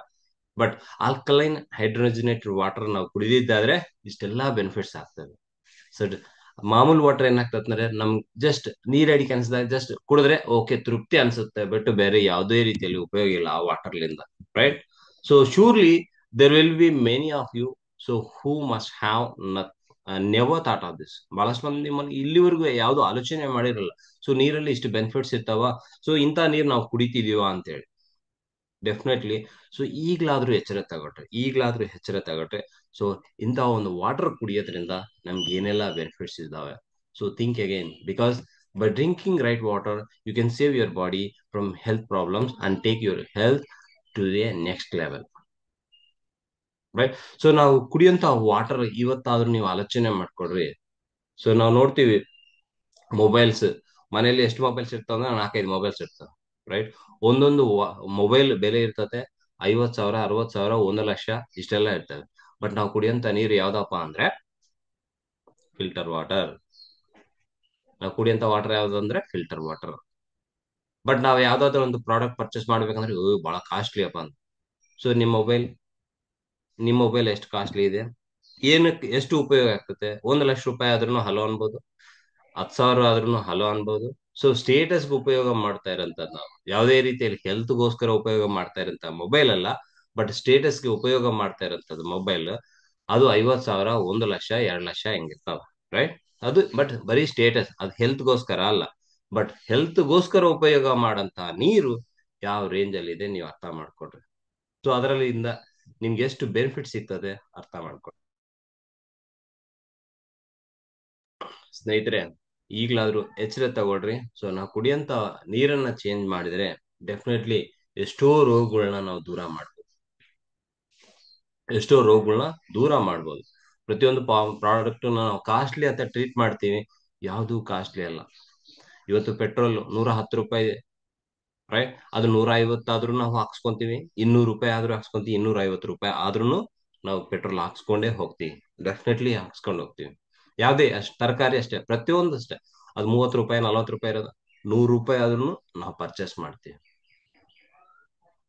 ಬಟ್ ಆಲ್ಕಲೈನ್ ಹೈಡ್ರೋಜನೇಟೆಡ್ ವಾಟರ್ ನಾವು ಕುಡಿದಿದ್ದಾದ್ರೆ ಇಷ್ಟೆಲ್ಲಾ ಬೆನಿಫಿಟ್ಸ್ ಆಗ್ತವೆ. ಸೊ ಮಾಮೂಲ್ ವಾಟರ್ ಏನಾಗ್ತದೆ, ನಮ್ಗೆ ಜಸ್ಟ್ ನೀರ್ ಅಡಿಕೆ ಅನ್ಸಿದಾಗ ಜಸ್ಟ್ ಕುಡಿದ್ರೆ ಓಕೆ, ತೃಪ್ತಿ ಅನ್ಸುತ್ತೆ, ಬಟ್ ಬೇರೆ ಯಾವುದೇ ರೀತಿಯಲ್ಲಿ ಉಪಯೋಗ ಇಲ್ಲ ಆ ವಾಟರ್ಲಿಂದ, right? So surely there will be many of you so who must have never thought of this. ಬಹಳಷ್ಟು ಮಂದಿ ನಿಮ್ಮಲ್ಲಿ ಇಲ್ಲಿವರೆಗೂ ಯಾವ್ದು ಆಲೋಚನೆ ಮಾಡಿರಲ್ಲ, ಸೊ ನೀರಲ್ಲಿ ಇಷ್ಟು ಬೆನಿಫಿಟ್ಸ್ ಇರ್ತಾವ, ಸೊ ಇಂಥ ನೀರ್ ನಾವು ಕುಡಿತಿದೀವ ಅಂತೇಳಿ. ಡೆಫಿನೆಟ್ಲಿ. ಸೊ ಈಗ್ಲಾದ್ರೂ ಎಚ್ಚರ ತಗೊಟ್ರೆ ಸೊ ಇಂಥ ಒಂದು ವಾಟರ್ ಕುಡಿಯೋದ್ರಿಂದ ನಮ್ಗೆ ಏನೆಲ್ಲ ಬೆನಿಫಿಟ್ಸ್ ಇದಾವೆ. So think again, because by drinking right water you can save your body from health problems and take your health to the next level, right? So ನಾವು ಕುಡಿಯಂತ water ಇವತ್ತಾದ್ರೂ ನೀವು ಆಲೋಚನೆ ಮಾಡ್ಕೊಡ್ರಿ. ಸೊ ನಾವು ನೋಡ್ತೀವಿ ಮೊಬೈಲ್ಸ್, ಮನೇಲಿ ಎಷ್ಟು ಮೊಬೈಲ್ಸ್ ಇರ್ತಾವ ಅಂದ್ರೆ 4-5 ಮೊಬೈಲ್ಸ್ ಇರ್ತಾವ, ರೈಟ್? ಒಂದೊಂದು ಮೊಬೈಲ್ ಬೆಲೆ ಇರ್ತದೆ 50,000, 60,000, 1 ಲಕ್ಷ, ಇಷ್ಟೆಲ್ಲ ಇರ್ತವೆ. ಬಟ್ ನಾವು ಕುಡಿಯಂತ ನೀರು ಯಾವ್ದಪ್ಪ ಅಂದ್ರೆ ಫಿಲ್ಟರ್ ವಾಟರ್. ನಾವು ಕುಡಿಯಂತ ವಾಟರ್ ಯಾವ್ದಂದ್ರೆ ಫಿಲ್ಟರ್ ವಾಟರ್. ಬಟ್ ನಾವು ಯಾವ್ದಾದ್ರು ಒಂದು ಪ್ರಾಡಕ್ಟ್ ಪರ್ಚೇಸ್ ಮಾಡ್ಬೇಕಂದ್ರೆ ಬಹಳ ಕಾಸ್ಟ್ಲಿ ಅಪ್ಪ ಅಂತ. ಸೊ ನಿಮ್ಮ ಮೊಬೈಲ್ ಎಷ್ಟು ಕಾಸ್ಟ್ಲಿ ಇದೆ, ಏನಕ್ಕೆ ಎಷ್ಟು ಉಪಯೋಗ ಆಗ್ತದೆ? 1 ಲಕ್ಷ ರೂಪಾಯಿ ಆದ್ರೂ ಹಲೋ ಅನ್ಬೋದು, 10,000 ಆದ್ರೂ ಹಲೋ ಅನ್ಬೋದು. ಸೊ ಸ್ಟೇಟಸ್ಗೆ ಉಪಯೋಗ ಮಾಡ್ತಾ ಇರೋಂಥದ್ದು, ನಾವು ಯಾವುದೇ ರೀತಿಯಲ್ಲಿ ಹೆಲ್ತ್ಗೋಸ್ಕರ ಉಪಯೋಗ ಮಾಡ್ತಾ ಇರೋಂಥ ಮೊಬೈಲ್ ಅಲ್ಲ, ಬಟ್ ಸ್ಟೇಟಸ್ಗೆ ಉಪಯೋಗ ಮಾಡ್ತಾ ಇರೋಂಥದ್ದು ಮೊಬೈಲ್. ಅದು 50,000, 1 ಲಕ್ಷ, 2 ಲಕ್ಷ ಹೆಂಗಿರ್ತಾವ, ರೈಟ್? ಅದು ಬಟ್ ಬರೀ ಸ್ಟೇಟಸ್, ಅದು ಹೆಲ್ತ್ಗೋಸ್ಕರ ಅಲ್ಲ. ಬಟ್ ಹೆಲ್ತ್ಗೋಸ್ಕರ ಉಪಯೋಗ ಮಾಡಂತ ನೀರು ಯಾವ ರೇಂಜ್ ಅಲ್ಲಿ ಇದೆ ನೀವು ಅರ್ಥ ಮಾಡ್ಕೊಡ್ರಿ. ಸೊ ಅದರಲ್ಲಿಂದ ನಿಮ್ಗೆ ಎಷ್ಟು ಬೆನಿಫಿಟ್ ಸಿಗ್ತದೆ ಅರ್ಥ ಮಾಡ್ಕೊಡ್ರಿ ಸ್ನೇಹಿತರೆ. ಈಗ್ಲಾದ್ರೂ ಎಚ್ಚರ ತಗೊಳ್ರಿ. ಸೊ ನಾವು ಕುಡಿಯಂತ ನೀರನ್ನ ಚೇಂಜ್ ಮಾಡಿದ್ರೆ ಡೆಫಿನೆಟ್ಲಿ ಎಷ್ಟೋ ರೋಗಗಳನ್ನ ನಾವು ದೂರ ಮಾಡ್ಬೋದು. ಪ್ರತಿಯೊಂದು ಪ್ರಾಡಕ್ಟ್ ನಾವು ಕಾಸ್ಟ್ಲಿ ಅಂತ ಟ್ರೀಟ್ ಮಾಡ್ತೀವಿ, ಯಾವುದು ಕಾಸ್ಟ್ಲಿ ಅಲ್ಲ. ಇವತ್ತು ಪೆಟ್ರೋಲ್ 110 ರೂಪಾಯಿ, ರೈಟ್? ಅದು 150 ಆದ್ರೂ ನಾವು ಹಾಕ್ಸ್ಕೊಂತೀವಿ, 200 ರೂಪಾಯಿ ಆದ್ರೂ ಹಾಕ್ಸ್ಕೊಂತೀವಿ, 250 ರೂಪಾಯಿ ಆದ್ರೂ ನಾವು ಪೆಟ್ರೋಲ್ ಹಾಕ್ಸ್ಕೊಂಡೇ ಹೋಗ್ತೀವಿ, ಡೆಫಿನೆಟ್ಲಿ ಹಾಕ್ಸ್ಕೊಂಡು ಹೋಗ್ತೀವಿ. ಯಾವ್ದೇ ತರಕಾರಿ ಅಷ್ಟೇ, ಪ್ರತಿಯೊಂದು ಅಷ್ಟೇ, ಅದು 30 ರೂಪಾಯಿ 40 ರೂಪಾಯಿ ಇರೋದು 100 ರೂಪಾಯಿ ಆದ್ರೂ ನಾವು ಪರ್ಚೇಸ್ ಮಾಡ್ತೀವಿ,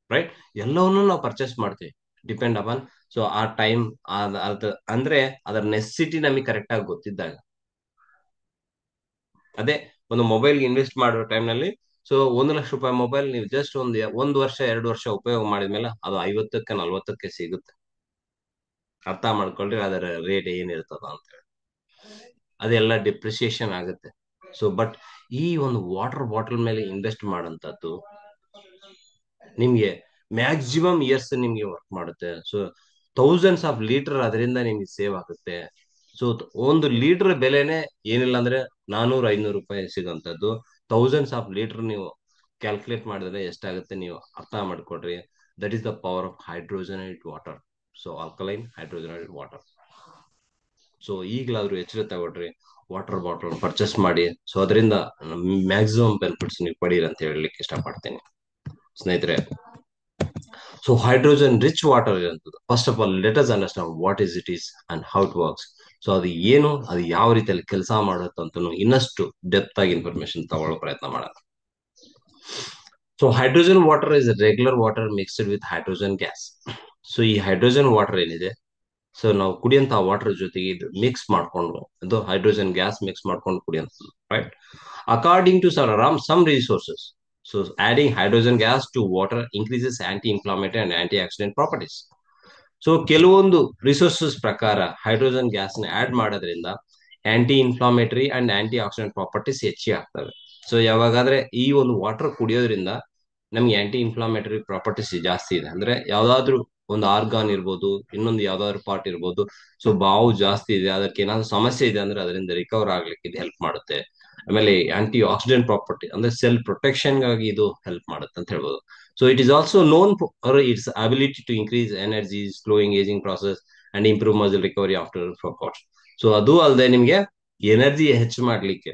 ರೈಟ್? ಎಲ್ಲವನ್ನೂ ನಾವು ಪರ್ಚೇಸ್ ಮಾಡ್ತೀವಿ, ಡಿಪೆಂಡ್ ಅಪಾನ್ ಸೊ ಆ ಟೈಮ್, ಅಂದ್ರೆ ಅದರ ನೆಸೆಸಿಟಿ ನಮಗೆ ಕರೆಕ್ಟ್ ಆಗಿ ಗೊತ್ತಿದ್ದಾಗ. ಅದೇ ಒಂದು ಮೊಬೈಲ್ ಇನ್ವೆಸ್ಟ್ ಮಾಡೋ ಟೈಮ್ನಲ್ಲಿ, ಸೊ 1 ಲಕ್ಷ ರೂಪಾಯಿ ಮೊಬೈಲ್ ನೀವು ಜಸ್ಟ್ ಒಂದು ವರ್ಷ 2 ವರ್ಷ ಉಪಯೋಗ ಮಾಡಿದ್ಮೇಲೆ ಅದು 50ಕ್ಕೆ 40ಕ್ಕೆ ಸಿಗುತ್ತೆ. ಅರ್ಥ ಮಾಡ್ಕೊಳ್ರಿ ಅದರ ರೇಟ್ ಏನಿರ್ತದ ಅಂತ ಹೇಳಿ. ಅದೆಲ್ಲ ಡಿಪ್ರಿಸಿಯೇಷನ್ ಆಗುತ್ತೆ. ಸೊ ಬಟ್ ಈ ಒಂದು ವಾಟರ್ ಬಾಟಲ್ ಮೇಲೆ ಇನ್ವೆಸ್ಟ್ ಮಾಡಂತದ್ದು ನಿಮ್ಗೆ ಮ್ಯಾಕ್ಸಿಮಮ್ ಇಯರ್ಸ್ ನಿಮ್ಗೆ ವರ್ಕ್ ಮಾಡುತ್ತೆ. ಸೊ ಥೌಸಂಡ್ಸ್ ಆಫ್ ಲೀಟರ್ ಅದರಿಂದ ನಿಮ್ಗೆ ಸೇವ್ ಆಗುತ್ತೆ. ಸೊ ಒಂದು ಲೀಟರ್ ಬೆಲೆನೇ ಏನಿಲ್ಲ ಅಂದ್ರೆ 400-500 ರೂಪಾಯಿ ಸಿಗೋಂಥದ್ದು. ಥೌಸಂಡ್ಸ್ ಆಫ್ ಲೀಟರ್ ನೀವು ಕ್ಯಾಲ್ಕುಲೇಟ್ ಮಾಡಿದ್ರೆ ಎಷ್ಟಾಗುತ್ತೆ ನೀವು ಅರ್ಥ ಮಾಡ್ಕೊಡ್ರಿ. That is the power of hydrogenate water. So alkaline hydrogenate water. So ಈಗಲಾದ್ರೂ ಎಚ್ಚರ ತಗೊಳ್ರಿ, ವಾಟರ್ ಬಾಟಲ್ ಪರ್ಚೇಸ್ ಮಾಡಿ. ಸೊ ಅದರಿಂದ ಮ್ಯಾಕ್ಸಿಮಮ್ ಬೆನಿಫಿಟ್ಸ್ ನೀವು ಪಡೀರಿ ಅಂತ ಹೇಳಲಿಕ್ಕೆ ಇಷ್ಟಪಡ್ತೀನಿ ಸ್ನೇಹಿತರೆ. ಸೊ ಹೈಡ್ರೋಜನ್ ರಿಚ್ ವಾಟರ್ ಇರುವಂಥದ್ದು. First of all let us understand what is it is and how it works. So ಅದು ಏನು, ಅದು ಯಾವ ರೀತಿಯಲ್ಲಿ ಕೆಲಸ ಮಾಡುತ್ತೆ ಅಂತ ಇನ್ನಷ್ಟು ಡೆಪ್ತ್ ಆಗಿ ಇನ್ಫಾರ್ಮೇಶನ್ ತಗೊಳ್ಳೋ ಪ್ರಯತ್ನ ಮಾಡೋಣ. So hydrogen water is regular water mixed with hydrogen gas. So ಈ ಹೈಡ್ರೋಜನ್ ವಾಟರ್ ಏನಿದೆ, ಸೊ ನಾವು ಕುಡಿಯಂತ ವಾಟರ್ ಜೊತೆಗೆ ಇದು ಮಿಕ್ಸ್ ಮಾಡ್ಕೊಂಡು, ಇದು ಹೈಡ್ರೋಜನ್ ಗ್ಯಾಸ್ ಮಿಕ್ಸ್ ಮಾಡ್ಕೊಂಡು ಕುಡಿಯಂಥದ್ದು, right? According to some resources, so adding hydrogen gas to water increases anti-inflammatory and antioxidant properties. So ಕೆಲವೊಂದು ರಿಸೋರ್ಸಸ್ ಪ್ರಕಾರ ಹೈಡ್ರೋಜನ್ ಗ್ಯಾಸ್ ನ ಆಡ್ ಮಾಡೋದ್ರಿಂದ anti-inflammatory and antioxidant properties ಹೆಚ್ಚಿಗೆ ಆಗ್ತವೆ. ಸೊ ಯಾವಾಗಾದ್ರೆ ಈ ಒಂದು ವಾಟರ್ ಕುಡಿಯೋದ್ರಿಂದ ನಮ್ಗೆ ಆಂಟಿ ಇನ್ಫ್ಲಾಮೇಟರಿ ಪ್ರಾಪರ್ಟೀಸ್ ಜಾಸ್ತಿ ಇದೆ. ಅಂದ್ರೆ ಯಾವ್ದಾದ್ರು ಒಂದು ಆರ್ಗಾನ್ ಇರ್ಬೋದು, ಇನ್ನೊಂದು ಯಾವ್ದಾದ್ರು ಪಾರ್ಟ್ ಇರ್ಬೋದು, ಸೊ ಬಾವು ಜಾಸ್ತಿ ಇದೆ, ಅದಕ್ಕೆ ಏನಾದ್ರು ಸಮಸ್ಯೆ ಇದೆ ಅಂದ್ರೆ ಅದರಿಂದ ರಿಕವರ್ ಆಗ್ಲಿಕ್ಕೆ ಇದು ಹೆಲ್ಪ್ ಮಾಡುತ್ತೆ. ಆಮೇಲೆ ಆಂಟಿ ಆಕ್ಸಿಡೆಂಟ್ ಪ್ರಾಪರ್ಟಿ ಅಂದ್ರೆ ಸೆಲ್ ಪ್ರೊಟೆಕ್ಷನ್ ಗಾಗಿ ಇದು ಹೆಲ್ಪ್ ಮಾಡುತ್ತೆ ಅಂತ ಹೇಳ್ಬೋದು. So it is also known for its ability to increase energy, slowing ageing process and improve muscle recovery after workout. So ಅದು ಅಲ್ಲದೆ ನಿಮ್ಗೆ ಎನರ್ಜಿ ಹೆಚ್ಚು ಮಾಡ್ಲಿಕ್ಕೆ,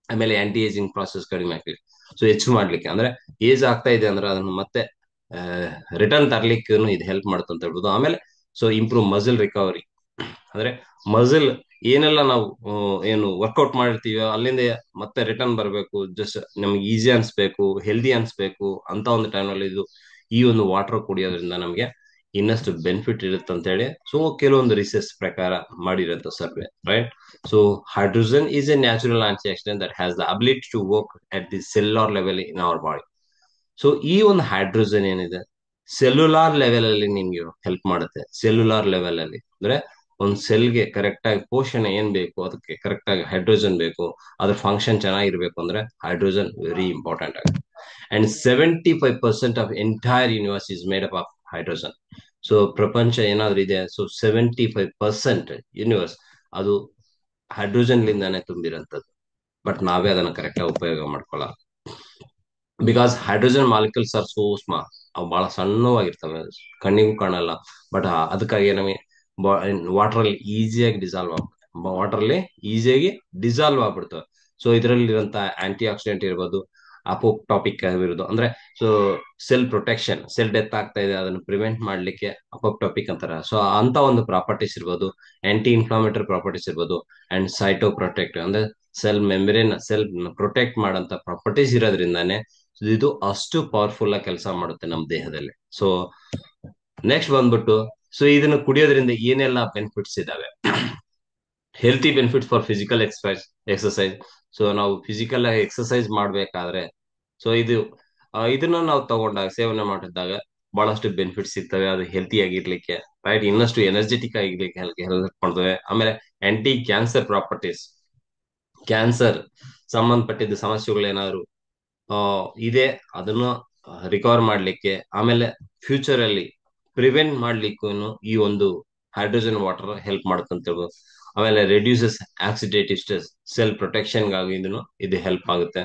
ಆಮೇಲೆ ಆಂಟಿ ಏಜಿಂಗ್ ಪ್ರಾಸೆಸ್ ಕಡಿಮೆ ಆಗ್ಲಿಕ್ಕೆ, ಸೊ ಹೆಚ್ಚು ಮಾಡ್ಲಿಕ್ಕೆ ಅಂದ್ರೆ ಏಜ್ ಆಗ್ತಾ ಇದೆ ಅಂದ್ರೆ ಅದನ್ನು ಮತ್ತೆ ರಿಟರ್ನ್ ತರ್ಲಿಕ್ಕೆ ಇದು ಹೆಲ್ಪ್ ಮಾಡುತ್ತೆ ಅಂತ ಹೇಳ್ಬೋದು. ಆಮೇಲೆ ಸೊ ಇಂಪ್ರೂವ್ ಮಸಲ್ ರಿಕವರಿ ಅಂದ್ರೆ ಮಸಲ್ ಏನೆಲ್ಲ ನಾವು ಏನು ವರ್ಕೌಟ್ ಮಾಡಿರ್ತೀವಿ ಅಲ್ಲಿಂದ ಮತ್ತೆ ರಿಟರ್ನ್ ಬರಬೇಕು, ಜಸ್ಟ್ ನಮ್ಗೆ ಈಸಿ ಅನ್ಸ್ಬೇಕು, ಹೆಲ್ದಿ ಅನ್ಸ್ಬೇಕು ಅಂತ ಒಂದು ಟೈಮ್ನಲ್ಲಿ ಇದು ಈ ಒಂದು ವಾಟರ್ ಕುಡಿಯೋದ್ರಿಂದ ನಮ್ಗೆ ಇನ್ನಷ್ಟು ಬೆನಿಫಿಟ್ ಇರುತ್ತೆ ಅಂತ ಹೇಳಿ ಸೊ ಕೆಲವೊಂದು ರಿಸರ್ಚ್ ಪ್ರಕಾರ ಮಾಡಿರೋಂಥ survey, right? So hydrogen is a natural antioxidant that has the ability to work at the cellular level in our body. So ಈ ಒಂದು ಹೈಡ್ರೋಜನ್ ಏನಿದೆ ಸೆಲ್ಯುಲಾರ್ ಲೆವೆಲ್ ಅಲ್ಲಿ ನಿಮ್ಗೆ ಹೆಲ್ಪ್ ಮಾಡುತ್ತೆ. ಸೆಲ್ಯುಲಾರ್ ಲೆವೆಲ್ ಅಲ್ಲಿ ಅಂದ್ರೆ ಒಂದು ಸೆಲ್ಗೆ ಕರೆಕ್ಟ್ ಆಗಿ ಪೋಷಣೆ ಏನ್ ಬೇಕು, ಅದಕ್ಕೆ ಕರೆಕ್ಟ್ ಆಗಿ ಹೈಡ್ರೋಜನ್ ಬೇಕು, ಅದ್ರ ಫಂಕ್ಷನ್ ಚೆನ್ನಾಗಿರ್ಬೇಕು ಅಂದ್ರೆ ಹೈಡ್ರೋಜನ್ ವೆರಿ ಇಂಪಾರ್ಟೆಂಟ್ ಆಗುತ್ತೆ. And 75% of entire universe is made up of hydrogen. So ಪ್ರಪಂಚ ಏನಾದ್ರೂ ಇದೆ, ಸೊ 75% ಯೂನಿವರ್ಸ್ ಅದು ಹೈಡ್ರೋಜನ್ ಲಿಂದಾನೇ ತುಂಬಿರಂತದ್ದು. ಬಟ್ ನಾವೇ ಅದನ್ನ ಕರೆಕ್ಟ್ ಆಗಿ ಉಪಯೋಗ ಮಾಡ್ಕೊಳ್ಳ. Because hydrogen molecules are so small, ಅವು ಬಹಳ ಸಣ್ಣವಾಗಿರ್ತವೆ, ಕಣ್ಣಿಗೂ ಕಾಣಲ್ಲ. ಬಟ್ ಅದಕ್ಕಾಗಿ ನಮಗೆ ವಾಟರ್ ಅಲ್ಲಿ ಈಸಿಯಾಗಿ ಡಿಸಾಲ್ವ್ ಆಗ್ತದೆ, ವಾಟರ್ ಅಲ್ಲಿ ಈಸಿಯಾಗಿ ಡಿಸಾಲ್ವ್ ಆಗ್ಬಿಡ್ತವೆ. ಸೊ ಇದರಲ್ಲಿರುವಂತ ಆಂಟಿ ಆಕ್ಸಿಡೆಂಟ್ ಇರ್ಬೋದು, ಅಪೋಪ್ಟಾಪಿಕ್ ಇರೋದು ಅಂದ್ರೆ so cell protection, cell death ಆಗ್ತಾ ಇದೆ ಅದನ್ನು ಪ್ರಿವೆಂಟ್ ಮಾಡ್ಲಿಕ್ಕೆ ಅಪೋಪ್ಟಾಪಿಕ್ ಅಂತಾರ. ಸೊ ಅಂತ ಒಂದು ಪ್ರಾಪರ್ಟೀಸ್ ಇರ್ಬೋದು, ಆಂಟಿ ಇನ್ಫ್ಲಾಮೇಟರಿ ಪ್ರಾಪರ್ಟೀಸ್ ಇರ್ಬೋದು, ಅಂಡ್ ಸೈಟೋ ಪ್ರೊಟೆಕ್ಟಿವ್ ಅಂದ್ರೆ ಸೆಲ್ ಮೆಂಬ್ರೇನ್, ಸೆಲ್ ಪ್ರೊಟೆಕ್ಟ್ ಮಾಡಂತ ಪ್ರಾಪರ್ಟೀಸ್ ಇರೋದ್ರಿಂದಾನೇ ಇದು ಅಷ್ಟು ಪವರ್ಫುಲ್ ಆಗಿ ಕೆಲಸ ಮಾಡುತ್ತೆ ನಮ್ಮ ದೇಹದಲ್ಲಿ. ಸೊ ನೆಕ್ಸ್ಟ್ ಬಂದ್ಬಿಟ್ಟು, ಸೊ ಇದನ್ನು ಕುಡಿಯೋದ್ರಿಂದ ಏನೆಲ್ಲ ಬೆನಿಫಿಟ್ಸ್ ಇದಾವೆ? Healthy benefits for physical exercise. So ನಾವು ಫಿಸಿಕಲ್ ಆಗಿ ಎಕ್ಸರ್ಸೈಸ್ ಮಾಡ್ಬೇಕಾದ್ರೆ ಸೊ ಇದನ್ನ ನಾವು ತಗೊಂಡಾಗ, ಸೇವನೆ ಮಾಡಿದಾಗ ಬಹಳಷ್ಟು ಬೆನಿಫಿಟ್ಸ್ ಸಿಗ್ತವೆ. ಅದು ಹೆಲ್ತಿ ಆಗಿರ್ಲಿಕ್ಕೆ, ರೈಟ್, ಇನ್ನಷ್ಟು ಎನರ್ಜೆಟಿಕ್ ಆಗಿರ್ಲಿಕ್ಕೆ ಹೆಲ್ಪ್ ಮಾಡ್ತವೆ. ಆಮೇಲೆ ಆಂಟಿ ಕ್ಯಾನ್ಸರ್ ಪ್ರಾಪರ್ಟೀಸ್, ಕ್ಯಾನ್ಸರ್ ಸಂಬಂಧಪಟ್ಟಿದ್ದ ಸಮಸ್ಯೆಗಳು ಏನಾದ್ರು ಇದೆ ಅದನ್ನು ರಿಕವರ್ ಮಾಡ್ಲಿಕ್ಕೆ, ಆಮೇಲೆ ಫ್ಯೂಚರ್ ಅಲ್ಲಿ ಪ್ರಿವೆಂಟ್ ಮಾಡ್ಲಿಕ್ಕೂ ಈ ಒಂದು ಹೈಡ್ರೋಜನ್ ವಾಟರ್ ಹೆಲ್ಪ್ ಮಾಡುತ್ತೆ ಅಂತ ಹೇಳ್ಬೋದು. ಆಮೇಲೆ reduces oxidative stress, cell protection ಗಾಗಿ ಇದು ಹೆಲ್ಪ್ ಆಗುತ್ತೆ.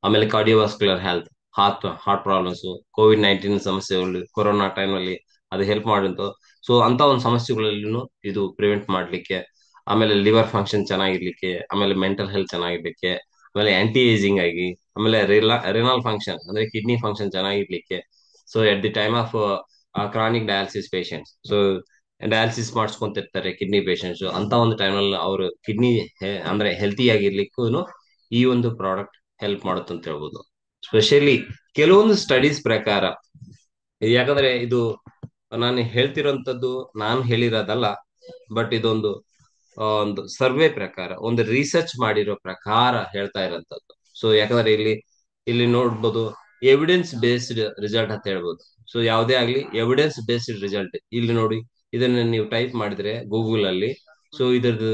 ಆಮೇಲೆ cardiovascular health, heart problems, COVID-19 ಸಮಸ್ಯೆಗಳು, ಕೊರೋನಾ ಟೈಮ್ ಅಲ್ಲಿ ಅದು ಹೆಲ್ಪ್ ಮಾಡುತ್ತೆ. ಸೊ ಅಂತ ಒಂದು ಸಮಸ್ಯೆಗಳಲ್ಲೂ ಇದು ಪ್ರಿವೆಂಟ್ ಮಾಡ್ಲಿಕ್ಕೆ, ಆಮೇಲೆ ಲಿವರ್ ಫಂಕ್ಷನ್ ಚೆನ್ನಾಗಿರ್ಲಿಕ್ಕೆ, ಆಮೇಲೆ ಮೆಂಟಲ್ ಹೆಲ್ತ್ ಚೆನ್ನಾಗಿರ್ಲಿಕ್ಕೆ, ಆಮೇಲೆ ಆಂಟಿ ಏಜಿಂಗ್ ಆಗಿ, ಆಮೇಲೆ ರಿನಲ್ ಫಂಕ್ಷನ್ ಅಂದ್ರೆ ಕಿಡ್ನಿ ಫಂಕ್ಷನ್ ಚೆನ್ನಾಗಿರ್ಲಿಕ್ಕೆ. So at the time of chronic dialysis patients, so dialysis ಮಾಡಿಸ್ಕೊಂತಿರ್ತಾರೆ ಕಿಡ್ನಿ ಪೇಷಂಟ್ಸ್, ಅಂತ ಒಂದು ಟೈಮಲ್ಲಿ ಅವರು ಕಿಡ್ನಿ ಅಂದ್ರೆ ಹೆಲ್ತಿ ಆಗಿರ್ಲಿಕ್ಕೂ ಈ ಒಂದು ಪ್ರಾಡಕ್ಟ್ ಹೆಲ್ಪ್ ಮಾಡುತ್ತೆ ಅಂತ ಹೇಳ್ಬೋದು. ಸ್ಪೆಷಲಿ ಕೆಲವೊಂದು ಸ್ಟಡೀಸ್ ಪ್ರಕಾರ, ಯಾಕಂದ್ರೆ ಇದು ನಾನು ಹೇಳ್ತಿರೋಂಥದ್ದು ನಾನು ಹೇಳಿರೋದಲ್ಲ, ಬಟ್ ಇದೊಂದು ಒಂದು ಸರ್ವೆ ಪ್ರಕಾರ, ಒಂದು ರಿಸರ್ಚ್ ಮಾಡಿರೋ ಪ್ರಕಾರ ಹೇಳ್ತಾ ಇರೋಂಥದ್ದು. ಸೊ ಯಾಕಂದ್ರೆ ಇಲ್ಲಿ ನೋಡ್ಬೋದು ಎವಿಡೆನ್ಸ್ ಬೇಸ್ಡ್ ರಿಸಲ್ಟ್ ಅಂತ ಹೇಳ್ಬೋದು. ಸೊ ಯಾವುದೇ ಆಗ್ಲಿ ಎವಿಡೆನ್ಸ್ ಬೇಸ್ಡ್ ರಿಸಲ್ಟ್ ಇಲ್ಲಿ ನೋಡಿ, ಇದನ್ನ ನೀವು ಟೈಪ್ ಮಾಡಿದ್ರೆ ಗೂಗಲ್ ಅಲ್ಲಿ, ಸೊ ಇದ್ರದ್ದು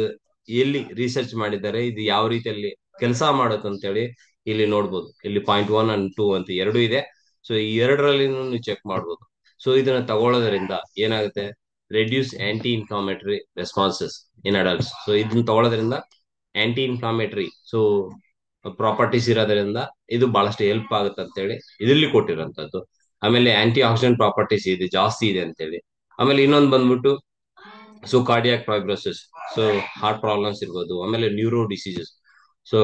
ಎಲ್ಲಿ ರಿಸರ್ಚ್ ಮಾಡಿದ್ದಾರೆ, ಇದು ಯಾವ ರೀತಿಯಲ್ಲಿ ಕೆಲಸ ಮಾಡುತ್ತೆ ಅಂತೇಳಿ ಇಲ್ಲಿ ನೋಡ್ಬೋದು. ಇಲ್ಲಿ 0.1 and 2 ಅಂತ ಎರಡು ಇದೆ. ಸೊ ಈ ಎರಡರಲ್ಲಿ ನೀವು ಚೆಕ್ ಮಾಡ್ಬೋದು. ಸೊ ಇದನ್ನ ತಗೊಳ್ಳೋದ್ರಿಂದ ಏನಾಗುತ್ತೆ, ರೆಡ್ಯೂಸ್ ಆಂಟಿ ಇನ್ಫ್ಲಾಮೇಟರಿ ರೆಸ್ಪಾನ್ಸಸ್ ಇನ್ ಅಡಲ್ಟ್ಸ್. ಸೊ ಇದನ್ನ ತಗೊಳ್ಳೋದ್ರಿಂದ ಆಂಟಿ ಇನ್ಫ್ಲಾಮೇಟರಿ ಸೊ ಪ್ರಾಪರ್ಟೀಸ್ ಇರೋದ್ರಿಂದ ಇದು ಬಹಳಷ್ಟು ಹೆಲ್ಪ್ ಆಗುತ್ತೆ ಅಂತೇಳಿ ಇದರಲ್ಲಿ ಕೊಟ್ಟಿರೋಂಥದ್ದು. ಆಮೇಲೆ ಆಂಟಿ ಆಕ್ಸಿಡೆಂಟ್ ಪ್ರಾಪರ್ಟೀಸ್ ಇದೆ ಜಾಸ್ತಿ ಇದೆ ಅಂತೇಳಿ. ಆಮೇಲೆ ಇನ್ನೊಂದು ಬಂದ್ಬಿಟ್ಟು so cardiac fibrosis, so heart problems ಇರ್ಬೋದು, ಆಮೇಲೆ ನ್ಯೂರೋ ಡಿಸೀಸಸ್, ಸೊ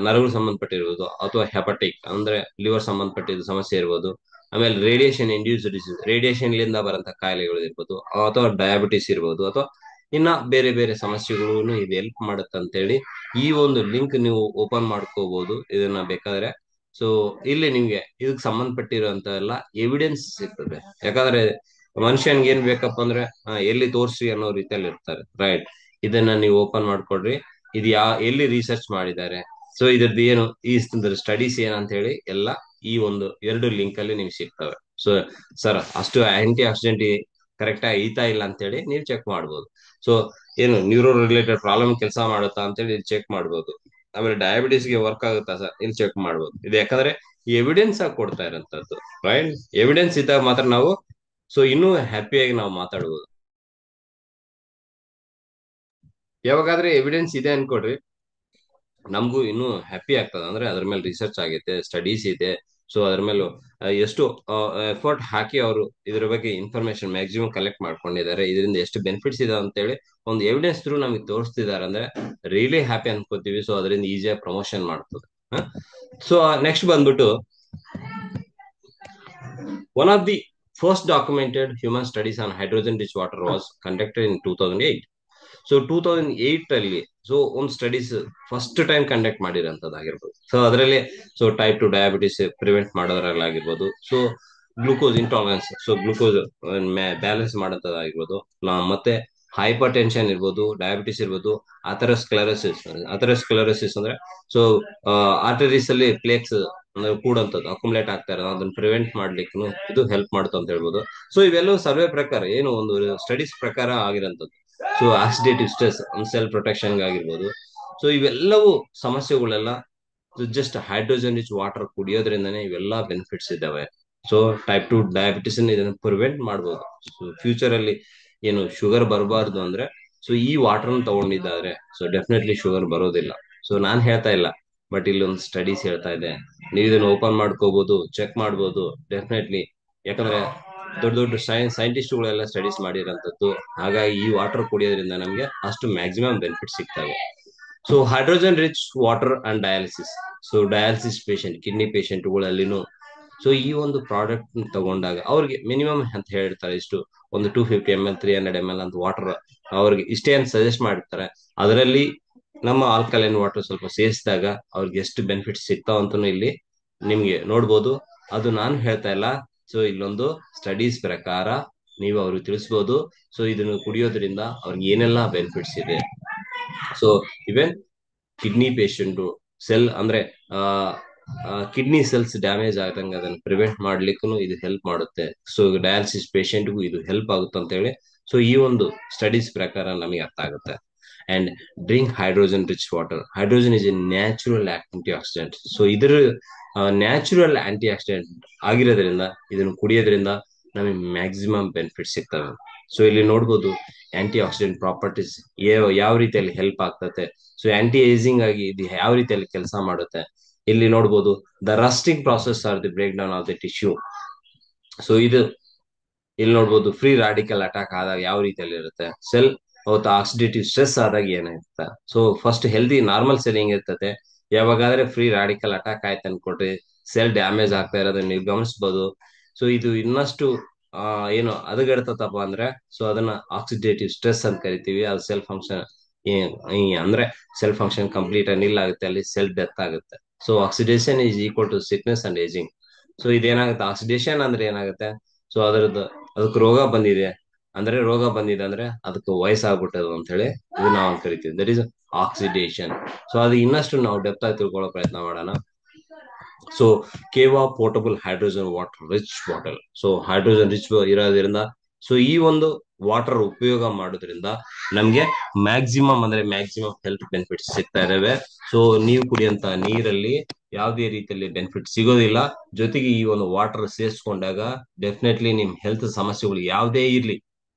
ನರಗಳು ಸಂಬಂಧಪಟ್ಟಿರ್ಬೋದು, ಅಥವಾ ಹೆಪಟಿಕ್ ಅಂದ್ರೆ ಲಿವರ್ ಸಂಬಂಧಪಟ್ಟಿದ ಸಮಸ್ಯೆ ಇರ್ಬೋದು. ಆಮೇಲೆ ರೇಡಿಯೇಷನ್ ಇಂಡ್ಯೂಸ್ ಡಿಸೀಸ್, ರೇಡಿಯೇಷನ್ ಲಿಂದ ಬರಂತ ಕಾಯಿಲೆಗಳು ಇರ್ಬೋದು, ಅಥವಾ ಡಯಾಬಿಟಿಸ್ ಇರ್ಬೋದು, ಅಥವಾ ಇನ್ನ ಬೇರೆ ಬೇರೆ ಸಮಸ್ಯೆಗಳು ಇದು ಹೆಲ್ಪ್ ಮಾಡುತ್ತೆ ಅಂತೇಳಿ ಈ ಒಂದು ಲಿಂಕ್ ನೀವು ಓಪನ್ ಮಾಡ್ಕೋಬಹುದು ಇದನ್ನ ಬೇಕಾದ್ರೆ. ಸೊ ಇಲ್ಲಿ ನಿಮ್ಗೆ ಇದಕ್ಕೆ ಸಂಬಂಧಪಟ್ಟಿರುವಂತ ಎಲ್ಲ ಎವಿಡೆನ್ಸ್ ಸಿಗ್ತದೆ. ಯಾಕಂದ್ರೆ ಮನುಷ್ಯನ್ಗೆ ಏನ್ ಬೇಕಪ್ಪ ಅಂದ್ರೆ ಎಲ್ಲಿ ತೋರ್ಸಿ ಅನ್ನೋ ರೀತಿಯಲ್ಲಿ ಇರ್ತಾರೆ, ರೈಟ್? ಇದನ್ನ ನೀವು ಓಪನ್ ಮಾಡ್ಕೊಡ್ರಿ, ಇದು ಎಲ್ಲಿ ರಿಸರ್ಚ್ ಮಾಡಿದ್ದಾರೆ, ಸೊ ಇದ್ರದ್ದು ಏನು ಈ ಸ್ಟಡೀಸ್ ಏನಂತ ಹೇಳಿ ಎಲ್ಲ ಈ ಒಂದು ಎರಡು ಲಿಂಕ್ ಅಲ್ಲಿ ನಿಮ್ಗೆ ಸಿಗ್ತವೆ. ಸೊ ಸರ್ ಅಷ್ಟು ಆಂಟಿ ಆಕ್ಸಿಡೆಂಟ್ ಕರೆಕ್ಟ್ ಆಗಿ ಐತಾ ಇಲ್ಲ ಅಂತೇಳಿ ನೀವು ಚೆಕ್ ಮಾಡ್ಬೋದು. ಸೊ ಏನು ನ್ಯೂರೋ ರಿಲೇಟೆಡ್ ಪ್ರಾಬ್ಲಮ್ ಕೆಲಸ ಮಾಡುತ್ತಾ ಅಂತೇಳಿ ಇಲ್ಲಿ ಚೆಕ್ ಮಾಡ್ಬೋದು. ಆಮೇಲೆ ಡಯಾಬಿಟಿಸ್ಗೆ ವರ್ಕ್ ಆಗುತ್ತಾ ಸರ್, ಇಲ್ಲಿ ಚೆಕ್ ಮಾಡ್ಬೋದು. ಇದು ಯಾಕಂದ್ರೆ ಎವಿಡೆನ್ಸ್ ಆಗಿ ಕೊಡ್ತಾ ಇರೋಂಥದ್ದು, ರೈಟ್? ಎವಿಡೆನ್ಸ್ ಇದ್ದಾಗ ಮಾತ್ರ ನಾವು ಸೊ ಇನ್ನೂ ಹ್ಯಾಪಿಯಾಗಿ ನಾವು ಮಾತಾಡ್ಬೋದು. ಯಾವಾಗಾದ್ರೆ ಎವಿಡೆನ್ಸ್ ಇದೆ ಅನ್ಕೊಡ್ರಿ, ನಮಗೂ ಇನ್ನೂ ಹ್ಯಾಪಿ ಆಗ್ತದೆ. ಅಂದ್ರೆ ಅದ್ರ ಮೇಲೆ ರಿಸರ್ಚ್ ಆಗೈತೆ, ಸ್ಟಡೀಸ್ ಇದೆ. ಸೊ ಅದ್ರ ಮೇಲೆ ಎಷ್ಟು ಎಫರ್ಟ್ ಹಾಕಿ ಅವರು ಇದ್ರ ಬಗ್ಗೆ ಇನ್ಫಾರ್ಮೇಶನ್ ಮ್ಯಾಕ್ಸಿಮಮ್ ಕಲೆಕ್ಟ್ ಮಾಡ್ಕೊಂಡಿದ್ದಾರೆ, ಇದರಿಂದ ಎಷ್ಟು ಬೆನಿಫಿಟ್ಸ್ ಇದೆ ಅಂತೇಳಿ ಒಂದು ಎವಿಡೆನ್ಸ್ ಥ್ರೂ ನಮಗೆ ತೋರಿಸ್ತಿದ್ದಾರೆ ಅಂದ್ರೆ ರಿಯಲಿ ಹ್ಯಾಪಿ ಅನ್ಕೋತೀವಿ. ಸೊ ಅದರಿಂದ ಈಸಿಯಾಗಿ ಪ್ರಮೋಷನ್ ಮಾಡ್ತದೆ. ಸೊ ನೆಕ್ಸ್ಟ್ ಬಂದ್ಬಿಟ್ಟು one of the first documented human studies on hydrogen rich water was conducted in 2008. So 2008 ಅಲ್ಲಿ ಸೊ ಒಂದು ಸ್ಟಡೀಸ್ ಫಸ್ಟ್ ಟೈಮ್ ಕಂಡಕ್ಟ್ ಮಾಡಿರೋಂಥದ್ದಾಗಿರ್ಬೋದು. ಸೊ ಅದರಲ್ಲಿ ಸೊ ಟೈಪ್ 2 ಡಯಾಬಿಟಿಸ್ ಪ್ರಿವೆಂಟ್ ಮಾಡೋದ್ರಲ್ಲಾಗಿರ್ಬೋದು, so glucose intolerance, so glucose balance ಮಾಡೋದಾಗಿರ್ಬೋದು, ಮತ್ತೆ hyper tension ಇರ್ಬೋದು, diabetes ಇರ್ಬೋದು, ಅಥೆರೋಸ್ಕ್ಲೆರೋಸಿಸ್. ಅಥೆರೋಸ್ಕ್ಲೆರೋಸಿಸ್ ಅಂದ್ರೆ ಸೊ ಆರ್ಟರೀಸ್ ಅಲ್ಲಿ ಪ್ಲೇಕ್ಸ್ ಅಂದ್ರೆ ಕೂಡಂತದ್ದು ಅಕ್ಯುಮುಲೇಟ್ ಆಗ್ತಾ ಇರೋದು, ಅದನ್ನ ಪ್ರಿವೆಂಟ್ ಮಾಡ್ಲಿಕ್ಕೂ ಇದು ಹೆಲ್ಪ್ ಮಾಡುತ್ತೆ ಅಂತ ಹೇಳ್ಬೋದು. ಸೊ ಇವೆಲ್ಲವೂ ಸರ್ವೆ ಪ್ರಕಾರ ಏನು ಒಂದು ಸ್ಟಡೀಸ್ ಪ್ರಕಾರ ಆಗಿರೋಂಥದ್ದು. So oxidative stress, cell protection ಆಗಿರ್ಬೋದು. ಸೊ ಇವೆಲ್ಲವೂ ಸಮಸ್ಯೆಗಳೆಲ್ಲ ಜಸ್ಟ್ ಹೈಡ್ರೋಜನ್ ರಿಚ್ ವಾಟರ್ ಕುಡಿಯೋದ್ರಿಂದನೇ ಇವೆಲ್ಲ ಬೆನಿಫಿಟ್ಸ್ ಇದಾವೆ. ಸೊ ಟೈಪ್ 2 ಡಯಾಬಿಟಿಸ್ ಇದನ್ನ ಪ್ರಿವೆಂಟ್ ಮಾಡ್ಬೋದು. ಸೊ ಫ್ಯೂಚರ್ ಅಲ್ಲಿ ಏನು ಶುಗರ್ ಬರಬಾರ್ದು ಅಂದ್ರೆ ಸೊ ಈ ವಾಟರ್ ತಗೊಂಡಿದ್ದಾದ್ರೆ ಸೊ ಡೆಫಿನೆಟ್ಲಿ ಶುಗರ್ ಬರೋದಿಲ್ಲ. ಸೊ ನಾನ್ ಹೇಳ್ತಾ ಇಲ್ಲ, ಬಟ್ ಇಲ್ಲಿ ಒಂದು ಸ್ಟಡೀಸ್ ಹೇಳ್ತಾ ಇದೆ. ನೀವು ಇದನ್ನ ಓಪನ್ ಮಾಡ್ಕೋಬಹುದು, ಚೆಕ್ ಮಾಡ್ಬೋದು ಡೆಫಿನೆಟ್ಲಿ. ಯಾಕಂದ್ರೆ ದೊಡ್ಡ ದೊಡ್ಡ ಸೈಂಟಿಸ್ಟ್ಗಳೆಲ್ಲ ಸ್ಟಡೀಸ್ ಮಾಡಿರೋಂಥದ್ದು. ಹಾಗಾಗಿ ಈ ವಾಟರ್ ಕುಡಿಯೋದ್ರಿಂದ ನಮ್ಗೆ ಅಷ್ಟು ಮ್ಯಾಕ್ಸಿಮಮ್ ಬೆನಿಫಿಟ್ ಸಿಗ್ತವೆ. So hydrogen rich water and dialysis, so dialysis patient, kidney ಪೇಷಂಟ್ಗಳಲ್ಲಿನೂ ಸೊ ಈ ಒಂದು ಪ್ರಾಡಕ್ಟ್ ತಗೊಂಡಾಗ ಅವ್ರಿಗೆ ಮಿನಿಮಮ್ ಅಂತ ಹೇಳಿರ್ತಾರೆ, ಇಷ್ಟು ಒಂದು 250 ml 300 ml ಅಂತ ವಾಟರ್ ಅವ್ರಿಗೆ ಇಷ್ಟೇ ಅಂತ ಸಜೆಸ್ಟ್ ಮಾಡಿರ್ತಾರೆ. ಅದರಲ್ಲಿ ನಮ್ಮ ಆಲ್ಕಲೈನ್ ವಾಟರ್ ಸ್ವಲ್ಪ ಸೇರಿಸಿದಾಗ ಅವ್ರಿಗೆ ಎಷ್ಟು ಬೆನಿಫಿಟ್ಸ್ ಸಿಗ್ತಾವ ಅಂತ ಇಲ್ಲಿ ನಿಮ್ಗೆ ನೋಡ್ಬೋದು. ಅದು ನಾನು ಹೇಳ್ತಾ ಇಲ್ಲ, ಸೊ ಇಲ್ಲೊಂದು ಸ್ಟಡೀಸ್ ಪ್ರಕಾರ ನೀವು ಅವ್ರಿಗೆ ತಿಳಿಸ್ಬೋದು. ಸೊ ಇದನ್ನು ಕುಡಿಯೋದ್ರಿಂದ ಅವ್ರಿಗೆ ಏನೆಲ್ಲ ಬೆನಿಫಿಟ್ಸ್ ಇದೆ. ಸೊ ಇವನ್ ಕಿಡ್ನಿ ಪೇಷಂಟ್ ಸೆಲ್ ಅಂದ್ರೆ ಕಿಡ್ನಿ ಸೆಲ್ಸ್ ಡ್ಯಾಮೇಜ್ ಆದಂಗೆ ಅದನ್ನ ಪ್ರಿವೆಂಟ್ ಮಾಡ್ಲಿಕ್ಕೂ ಇದು ಹೆಲ್ಪ್ ಮಾಡುತ್ತೆ. ಸೊ ಡಯಾಲಿಸಿಸ್ ಪೇಷಂಟ್ಗೂ ಇದು ಹೆಲ್ಪ್ ಆಗುತ್ತೆ ಅಂತ ಹೇಳಿ ಸೊ ಈ ಒಂದು ಸ್ಟಡೀಸ್ ಪ್ರಕಾರ ನಮಗೆ ಅರ್ಥ ಆಗುತ್ತೆ. And drink hydrogen rich water. Hydrogen is a natural antioxidant. So ಇದರ ನ್ಯಾಚುರಲ್ ಆಂಟಿ ಆಕ್ಸಿಡೆಂಟ್ ಆಗಿರೋದ್ರಿಂದ ಇದನ್ನು ಕುಡಿಯೋದ್ರಿಂದ ನಮಗೆ ಮ್ಯಾಕ್ಸಿಮಮ್ ಬೆನಿಫಿಟ್ ಸಿಗ್ತವೆ. ಸೊ ಇಲ್ಲಿ ನೋಡ್ಬೋದು ಆಂಟಿ ಆಕ್ಸಿಡೆಂಟ್ ಪ್ರಾಪರ್ಟೀಸ್ ಯಾವ ರೀತಿಯಲ್ಲಿ ಹೆಲ್ಪ್ ಆಗ್ತದೆ. ಸೊ ಆಂಟಿ ಏಜಿಂಗ್ ಆಗಿ ಇದು ಯಾವ ರೀತಿಯಲ್ಲಿ ಕೆಲಸ ಮಾಡುತ್ತೆ ಇಲ್ಲಿ ನೋಡ್ಬೋದು. The rusting process or the break down of the tissue. So ಇದು ಇಲ್ಲಿ ನೋಡ್ಬೋದು ಫ್ರೀ ರಾಡಿಕಲ್ ಅಟ್ಯಾಕ್ ಆದಾಗ ಯಾವ ರೀತಿಯಲ್ಲಿ ಇರುತ್ತೆ, ಸೆಲ್ ಅವತ್ತು ಆಕ್ಸಿಡೇಟಿವ್ ಸ್ಟ್ರೆಸ್ ಆದಾಗ ಏನಾಗುತ್ತೆ. So first healthy normal cell ಹೆಂಗಿರ್ತದೆ, ಯಾವಾಗಾದ್ರೆ ಫ್ರೀ ರಾಡಿಕಲ್ ಅಟ್ಯಾಕ್ ಆಯ್ತು ಅನ್ಕೊಟ್ರಿ ಸೆಲ್ ಡ್ಯಾಮೇಜ್ ಆಗ್ತಾ ಇರೋದನ್ನ ನೀವು ಗಮನಿಸಬಹುದು. ಸೊ ಇದು ಇನ್ನಷ್ಟು ಏನು ಹದಗೆಡ್ತತಪ್ಪ ಅಂದ್ರೆ ಸೊ ಅದನ್ನ ಆಕ್ಸಿಡೇಟಿವ್ ಸ್ಟ್ರೆಸ್ ಅಂತ ಕರಿತೀವಿ. ಅದು ಸೆಲ್ ಫಂಕ್ಷನ್ ಅಂದ್ರೆ ಸೆಲ್ ಫಂಕ್ಷನ್ ಕಂಪ್ಲೀಟ್ ನಿಲ್ ಆಗುತ್ತೆ, ಅಲ್ಲಿ ಸೆಲ್ ಡೆತ್ ಆಗುತ್ತೆ. So oxidation is equal to sickness and ageing. So ಇದೇನಾಗುತ್ತೆ, ಆಕ್ಸಿಡೇಷನ್ ಅಂದ್ರೆ ಏನಾಗುತ್ತೆ, ಸೊ ಅದಕ್ಕೆ ರೋಗ ಬಂದಿದೆ ಅಂದ್ರೆ ಅದಕ್ಕೆ ವಯಸ್ಸಾಗ್ಬಿಟ್ಟದು ಅಂತ ಹೇಳಿ ಇದು ನಾವು ಕರಿತೀವಿ. That is oxidation. ಸೊ ಅದು ಇನ್ನಷ್ಟು ನಾವು ಡೆಪ್ತ್ ಆಗಿ ತಿಳ್ಕೊಳ್ಳೋ ಪ್ರಯತ್ನ ಮಾಡೋಣ. So Keva portable hydrogen water rich bottle. So hydrogen rich ಇರೋದ್ರಿಂದ ಸೊ ಈ ಒಂದು ವಾಟರ್ ಉಪಯೋಗ ಮಾಡೋದ್ರಿಂದ ನಮ್ಗೆ ಮ್ಯಾಕ್ಸಿಮಮ್ ಹೆಲ್ತ್ ಬೆನಿಫಿಟ್ಸ್ ಸಿಗ್ತಾ ಇದಾವೆ. ಸೊ ನೀವು ಕುಡಿಯಂತ ನೀರಲ್ಲಿ ಯಾವುದೇ ರೀತಿಯಲ್ಲಿ ಬೆನಿಫಿಟ್ ಸಿಗೋದಿಲ್ಲ. ಜೊತೆಗೆ ಈ ಒಂದು ವಾಟರ್ ಸೇರಿಸ್ಕೊಂಡಾಗ ಡೆಫಿನೆಟ್ಲಿ ನಿಮ್ ಹೆಲ್ತ್ ಸಮಸ್ಯೆಗಳು ಯಾವುದೇ ಇರ್ಲಿ,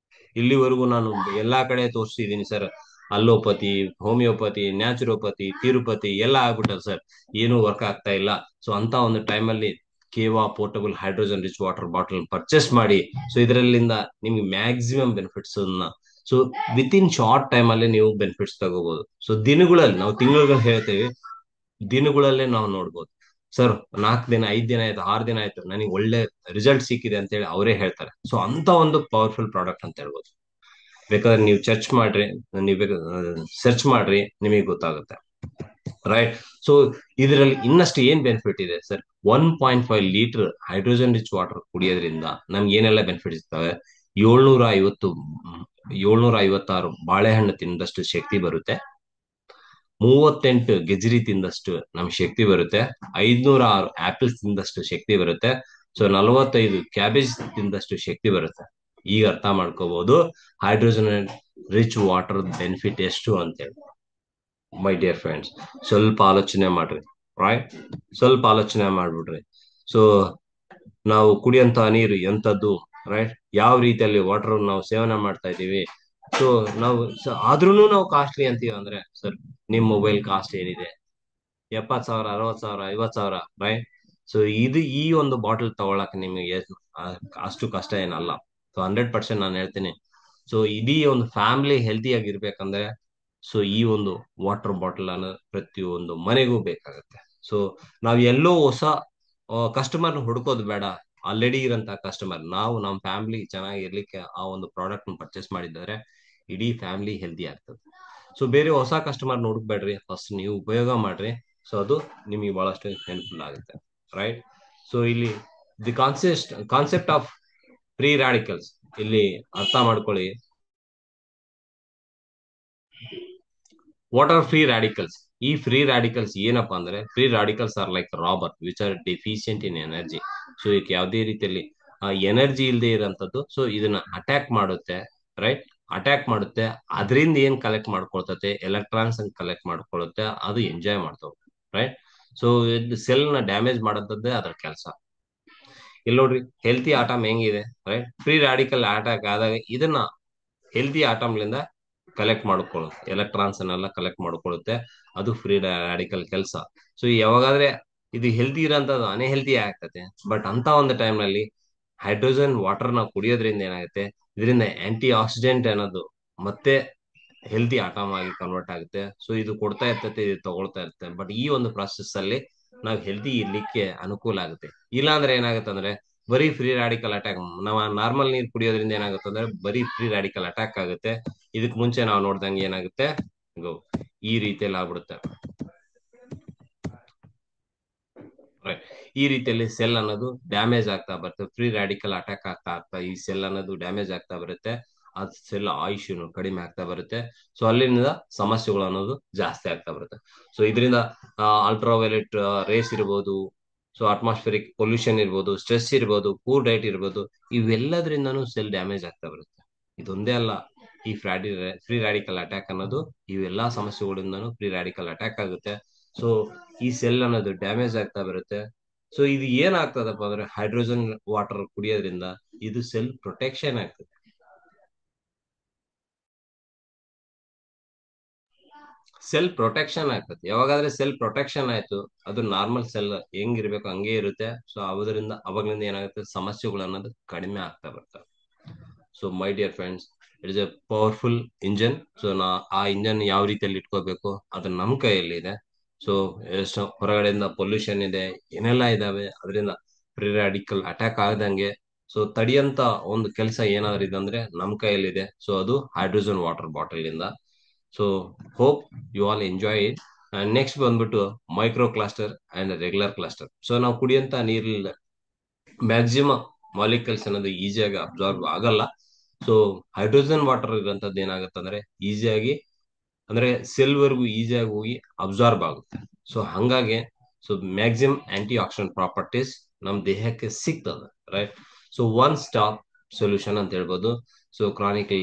ಇಲ್ಲಿವರೆಗೂ ನಾನು ಎಲ್ಲಾ ಕಡೆ ತೋರಿಸ್ತಿದ್ದೀನಿ sir, allopathy, homeopathy, naturopathy, Tirupati ಎಲ್ಲ ಆಗ್ಬಿಟ್ಟದ ಸರ್, ಏನೂ ವರ್ಕ್ ಆಗ್ತಾ ಇಲ್ಲ. ಸೊ ಅಂತ ಒಂದು ಟೈಮಲ್ಲಿ Keva portable hydrogen rich water bottle purchase ಮಾಡಿ. ಸೊ ಇದರಲ್ಲಿಂದ ನಿಮ್ಗೆ maximum benefits so with in short time ಅಲ್ಲಿ ನೀವು ಬೆನಿಫಿಟ್ಸ್ ತಗೋಬಹುದು. ಸೊ ದಿನಗಳಲ್ಲಿ, ನಾವು ತಿಂಗಳು ಹೇಳ್ತೇವೆ, ದಿನಗಳಲ್ಲೇ ನಾವು ನೋಡ್ಬೋದು. ಸರ್ 4 ದಿನ 5 ದಿನ ಆಯ್ತು, 6 ದಿನ ಆಯ್ತು, ನನಗೆ ಒಳ್ಳೆ ರಿಸಲ್ಟ್ ಸಿಕ್ಕಿದೆ ಅಂತ ಹೇಳಿ ಅವರೇ ಹೇಳ್ತಾರೆ. ಸೊ ಅಂತ ಒಂದು ಪವರ್ಫುಲ್ ಪ್ರಾಡಕ್ಟ್ ಅಂತ ಹೇಳ್ಬೋದು. ಬೇಕಾದ್ರೆ ನೀವು ನೀವು ಸರ್ಚ್ ಮಾಡ್ರಿ, ನಿಮಗೆ ಗೊತ್ತಾಗುತ್ತೆ. ರೈಟ್. ಸೊ ಇದರಲ್ಲಿ ಇನ್ನಷ್ಟು ಏನ್ ಬೆನಿಫಿಟ್ ಇದೆ sir? 1.5 litre hydrogen rich water ಕುಡಿಯೋದ್ರಿಂದ ನಮ್ಗೆ ಏನೆಲ್ಲ ಬೆನಿಫಿಟ್ಸ್ ಇರ್ತವೆ? 750 756 ಬಾಳೆಹಣ್ಣು ತಿಂದಷ್ಟು ಶಕ್ತಿ ಬರುತ್ತೆ, 38 ಗೆಜ್ರಿ ತಿಂದಷ್ಟು ನಮ್ಗೆ ಶಕ್ತಿ ಬರುತ್ತೆ, 506 ಆಪಲ್ಸ್ ತಿಂದಷ್ಟು ಶಕ್ತಿ ಬರುತ್ತೆ, ಸೊ 45 ಕ್ಯಾಬೇಜ್ ತಿಂದಷ್ಟು ಶಕ್ತಿ ಬರುತ್ತೆ. ಈಗ ಅರ್ಥ ಮಾಡ್ಕೋಬಹುದು ಹೈಡ್ರೋಜನ್ ರಿಚ್ ವಾಟರ್ ಬೆನಿಫಿಟ್ ಎಷ್ಟು ಅಂತೇಳಿ. ಮೈ ಡಿಯರ್ ಫ್ರೆಂಡ್ಸ್, ಸ್ವಲ್ಪ ಆಲೋಚನೆ ಮಾಡ್ರಿ. ರೈಟ್, ಸ್ವಲ್ಪ ಆಲೋಚನೆ ಮಾಡ್ಬಿಡ್ರಿ. ಸೊ ನಾವು ಕುಡಿಯಂತ ನೀರು ಎಂತದ್ದು, ರೈಟ್, ಯಾವ ರೀತಿಯಲ್ಲಿ ವಾಟರ್ ನಾವು ಸೇವನೆ ಮಾಡ್ತಾ ಇದೀವಿ. ಸೊ ನಾವು ಆದ್ರೂ ನಾವು ಕಾಸ್ಟ್ಲಿ ಅಂತೀವಿ ಅಂದ್ರೆ ಸರ್, ನಿಮ್ ಮೊಬೈಲ್ ಕಾಸ್ಟ್ ಏನಿದೆ? 70,000, 60,000, 50,000, ರೈಟ್. ಸೊ ಈ ಒಂದು ಬಾಟಲ್ ತಗೊಳಕ್ ನಿಮಗೆ ಅಷ್ಟು ಕಷ್ಟ ಏನಲ್ಲ. ಸೊ 100% ನಾನು ಹೇಳ್ತೀನಿ. ಸೊ ಇಡೀ ಒಂದು ಫ್ಯಾಮಿಲಿ ಹೆಲ್ತಿ ಆಗಿರ್ಬೇಕಂದ್ರೆ ಸೊ ಈ ಒಂದು ವಾಟರ್ ಬಾಟಲ್ ಅನ್ನ ಪ್ರತಿಯೊಂದು ಮನೆಗೂ ಬೇಕಾಗುತ್ತೆ. ಸೊ ನಾವ್ ಎಲ್ಲೋ ಹೊಸ ಕಸ್ಟಮರ್ ಹುಡ್ಕೋದು ಬೇಡ. ಆಲ್ರೆಡಿ ಇರೋಂತ ಕಸ್ಟಮರ್, ನಾವು ನಮ್ಮ ಫ್ಯಾಮಿಲಿ ಚೆನ್ನಾಗಿರ್ಲಿಕ್ಕೆ ಆ ಒಂದು ಪ್ರಾಡಕ್ಟ್ ಪರ್ಚೇಸ್ ಮಾಡಿದ್ದಾರೆ, ಇಡೀ ಫ್ಯಾಮಿಲಿ ಹೆಲ್ದಿ ಆಗ್ತದೆ. ಸೊ ಬೇರೆ ಹೊಸ ಕಸ್ಟಮರ್ ಹುಡುಕ್ಬೇಡ್ರಿ, ಫಸ್ಟ್ ನೀವು ಉಪಯೋಗ ಮಾಡ್ರಿ. ಸೊ ಅದು ನಿಮಗೆ ಬಹಳಷ್ಟು ಹೆಲ್ಪ್ಫುಲ್ ಆಗುತ್ತೆ. ರೈಟ್. ಸೊ ಇಲ್ಲಿ ಕಾನ್ಸೆಪ್ಟ್ ಆಫ್ ಫ್ರೀ ರಾಡಿಕಲ್ಸ್ ಇಲ್ಲಿ ಅರ್ಥ ಮಾಡ್ಕೊಳ್ಳಿ. What are free radicals? ಈ ಫ್ರೀ ರಾಡಿಕಲ್ಸ್ ಏನಪ್ಪಾ ಅಂದ್ರೆ, free radicals are like robber which are deficient in energy. So ಇದಕ್ಕೆ ಯಾವುದೇ ರೀತಿಯಲ್ಲಿ ಎನರ್ಜಿ ಇಲ್ಲದೆ ಇರೋಂಥದ್ದು. ಸೊ ಇದನ್ನ ಅಟ್ಯಾಕ್ ಮಾಡುತ್ತೆ, ರೈಟ್, ಅಟ್ಯಾಕ್ ಮಾಡುತ್ತೆ. ಅದರಿಂದ ಏನ್ ಕಲೆಕ್ಟ್ ಮಾಡ್ಕೊಳ್ತತೆ, ಎಲೆಕ್ಟ್ರಾನ್ಸ್ ಕಲೆಕ್ಟ್ ಮಾಡ್ಕೊಳ್ಳುತ್ತೆ, ಅದು ಎಂಜಾಯ್ ಮಾಡ್ತಾವೆ, ರೈಟ್. ಸೊ ಸೆಲ್ ನ ಡ್ಯಾಮೇಜ್ ಮಾಡೋದದ್ದೇ ಅದ್ರ ಕೆಲಸ. ಇಲ್ಲಿ ನೋಡ್ರಿ, ಹೆಲ್ತಿ ಆಟಮ್ ಹೆಂಗಿದೆ, ರೈಟ್. ಫ್ರೀ ರಾಡಿಕಲ್ ಅಟ್ಯಾಕ್ ಆದಾಗ ಇದನ್ನ ಹೆಲ್ತಿ ಆಟಮ್ಲಿಂದ ಕಲೆಕ್ಟ್ ಮಾಡ್ಕೊಳ್ಳುತ್ತೆ, ಎಲೆಕ್ಟ್ರಾನ್ಸ್ ಅನ್ನೆಲ್ಲ ಕಲೆಕ್ಟ್ ಮಾಡ್ಕೊಳ್ಳುತ್ತೆ, ಅದು ಫ್ರೀ ರಾಡಿಕಲ್ ಕೆಲಸ. ಸೊ ಯಾವಾಗಾದ್ರೆ ಇದು ಹೆಲ್ತಿ ಇರೋಂಥದ್ದು ಅನ್ಹೆಲ್ತಿ ಆಗ್ತದೆ. ಬಟ್ ಅಂತ ಒಂದು ಟೈಮ್ ನಲ್ಲಿ ಹೈಡ್ರೋಜನ್ ವಾಟರ್ ನ ಕುಡಿಯೋದ್ರಿಂದ ಏನಾಗುತ್ತೆ, ಇದರಿಂದ ಆಂಟಿ ಆಕ್ಸಿಡೆಂಟ್ ಅನ್ನೋದು ಮತ್ತೆ ಹೆಲ್ತಿ ಆಟಮ್ ಆಗಿ ಕನ್ವರ್ಟ್ ಆಗುತ್ತೆ. ಸೊ ಇದು ಕೊಡ್ತಾ ಇರ್ತೈತೆ, ಇದು ತಗೊಳ್ತಾ ಇರುತ್ತೆ. ಬಟ್ ಈ ಒಂದು ಪ್ರಾಸೆಸ್ ಅಲ್ಲಿ ನಾವು ಹೆಲ್ತಿ ಇರ್ಲಿಕ್ಕೆ ಅನುಕೂಲ ಆಗುತ್ತೆ. ಇಲ್ಲ ಅಂದ್ರೆ ಏನಾಗುತ್ತೆ ಅಂದ್ರೆ ಬರೀ ಫ್ರೀ ರಾಡಿಕಲ್ ಅಟ್ಯಾಕ್. ನಾವು ನಾರ್ಮಲ್ ನೀರು ಕುಡಿಯೋದ್ರಿಂದ ಏನಾಗುತ್ತೆ ಅಂದ್ರೆ ಬರೀ ಫ್ರೀ ರಾಡಿಕಲ್ ಅಟ್ಯಾಕ್ ಆಗುತ್ತೆ. ಇದಕ್ ಮುಂಚೆ ನಾವು ನೋಡ್ದಂಗೆ ಏನಾಗುತ್ತೆ, ಈ ರೀತಿಯಲ್ಲಿ ಆಗ್ಬಿಡುತ್ತೆ. ಈ ರೀತಿಯಲ್ಲಿ ಸೆಲ್ ಅನ್ನೋದು ಡ್ಯಾಮೇಜ್ ಆಗ್ತಾ ಬರುತ್ತೆ, ಫ್ರೀ ರಾಡಿಕಲ್ ಅಟ್ಯಾಕ್ ಆಗ್ತಾ ಆಗ್ತಾ ಈ ಸೆಲ್ ಅನ್ನೋದು ಡ್ಯಾಮೇಜ್ ಆಗ್ತಾ ಬರುತ್ತೆ. ಆ ಸೆಲ್ ಆಯುಷ್ಯನು ಕಡಿಮೆ ಆಗ್ತಾ ಬರುತ್ತೆ. ಸೊ ಅಲ್ಲಿಂದ ಸಮಸ್ಯೆಗಳು ಅನ್ನೋದು ಜಾಸ್ತಿ ಆಗ್ತಾ ಬರುತ್ತೆ. ಸೊ ಇದರಿಂದ ಅಲ್ಟ್ರಾವೈಲೆಟ್ ರೇಸ್ ಇರ್ಬೋದು, ಸೊ ಅಟ್ಮಾಸ್ಫಿರಿಕ್ ಪೊಲ್ಯೂಷನ್ ಇರ್ಬೋದು, ಸ್ಟ್ರೆಸ್ ಇರ್ಬೋದು, ಪೂರ್ ಡೈಟ್ ಇರ್ಬೋದು, ಇವೆಲ್ಲದ್ರಿಂದನೂ ಸೆಲ್ ಡ್ಯಾಮೇಜ್ ಆಗ್ತಾ ಬರುತ್ತೆ. ಇದೊಂದೇ ಅಲ್ಲ, ಈ ಫ್ರೀ ರಾಡಿಕಲ್ ಅಟ್ಯಾಕ್ ಅನ್ನೋದು ಇವೆಲ್ಲಾ ಸಮಸ್ಯೆಗಳಿಂದನೂ ಫ್ರೀ ರಾಡಿಕಲ್ ಅಟ್ಯಾಕ್ ಆಗುತ್ತೆ. ಸೊ ಈ ಸೆಲ್ ಅನ್ನೋದು ಡ್ಯಾಮೇಜ್ ಆಗ್ತಾ ಬರುತ್ತೆ. ಸೊ ಇದು ಏನಾಗ್ತದಪ್ಪ ಅಂದ್ರೆ ಹೈಡ್ರೋಜನ್ ವಾಟರ್ ಕುಡಿಯೋದ್ರಿಂದ ಇದು ಸೆಲ್ ಪ್ರೊಟೆಕ್ಷನ್ ಆಗ್ತದೆ. ಸೆಲ್ ಪ್ರೊಟೆಕ್ಷನ್ ಆಗ್ತದೆ. ಯಾವಾಗಾದ್ರೆ ಸೆಲ್ ಪ್ರೊಟೆಕ್ಷನ್ ಆಯ್ತು, ಅದು ನಾರ್ಮಲ್ ಸೆಲ್ ಹೆಂಗಿರ್ಬೇಕು ಹಂಗೆ ಇರುತ್ತೆ. ಸೊ ಅವಾಗ್ಲಿಂದ ಏನಾಗುತ್ತೆ, ಸಮಸ್ಯೆಗಳು ಅನ್ನೋದು ಕಡಿಮೆ ಆಗ್ತಾ ಬರ್ತವೆ. So my dear friends, it is A powerful engine. So ಆ ಇಂಜನ್ ಯಾವ ರೀತಿಯಲ್ಲಿ ಇಟ್ಕೋಬೇಕು ಅದು ನಮ್ ಕೈಯಲ್ಲಿ ಇದೆ. ಸೊ ಎಷ್ಟು ಹೊರಗಡೆಯಿಂದ ಪೊಲ್ಯೂಷನ್ ಇದೆ, ಏನೆಲ್ಲ ಇದಾವೆ, ಅದರಿಂದ ಫ್ರೀ ರಾಡಿಕಲ್ ಅಟ್ಯಾಕ್ ಆಗದಂಗೆ ಸೊ ತಡಿಯಂತ ಒಂದು ಕೆಲಸ ಏನಾದ್ರು ಇದೆ ಅಂದ್ರೆ ನಮ್ ಕೈಯಲ್ಲಿದೆ. ಸೊ ಅದು ಹೈಡ್ರೋಜನ್ ವಾಟರ್ ಬಾಟಲ್ ಇಂದ. So hope you all enjoy it. Next ಬಂದ್ಬಿಟ್ಟು micro cluster and regular cluster. So ನಾವು ಕುಡಿಯಂತ ನೀರಿಲ್ಲ ಮ್ಯಾಕ್ಸಿಮಮ್ ಮಾಲಿಕಲ್ಸ್ ಅನ್ನೋದು ಈಸಿಯಾಗಿ ಅಬ್ಸಾರ್ಬ್ ಆಗಲ್ಲ. ಸೊ ಹೈಡ್ರೋಜನ್ ವಾಟರ್ ಇರುವಂತದ್ದು ಏನಾಗುತ್ತೆ ಅಂದ್ರೆ ಈಸಿಯಾಗಿ, ಅಂದ್ರೆ ಸೆಲ್ ವರ್ಗು ಈಸಿಯಾಗಿ ಹೋಗಿ ಅಬ್ಸಾರ್ಬ್ ಆಗುತ್ತೆ. ಸೊ ಹಂಗಾಗಿ so maximum antioxidant properties ನಮ್ ದೇಹಕ್ಕೆ ಸಿಗ್ತದೆ, right. So one stop solution ಅಂತ ಹೇಳ್ಬೋದು. ಸೊ ಕ್ರಾನಿಕ್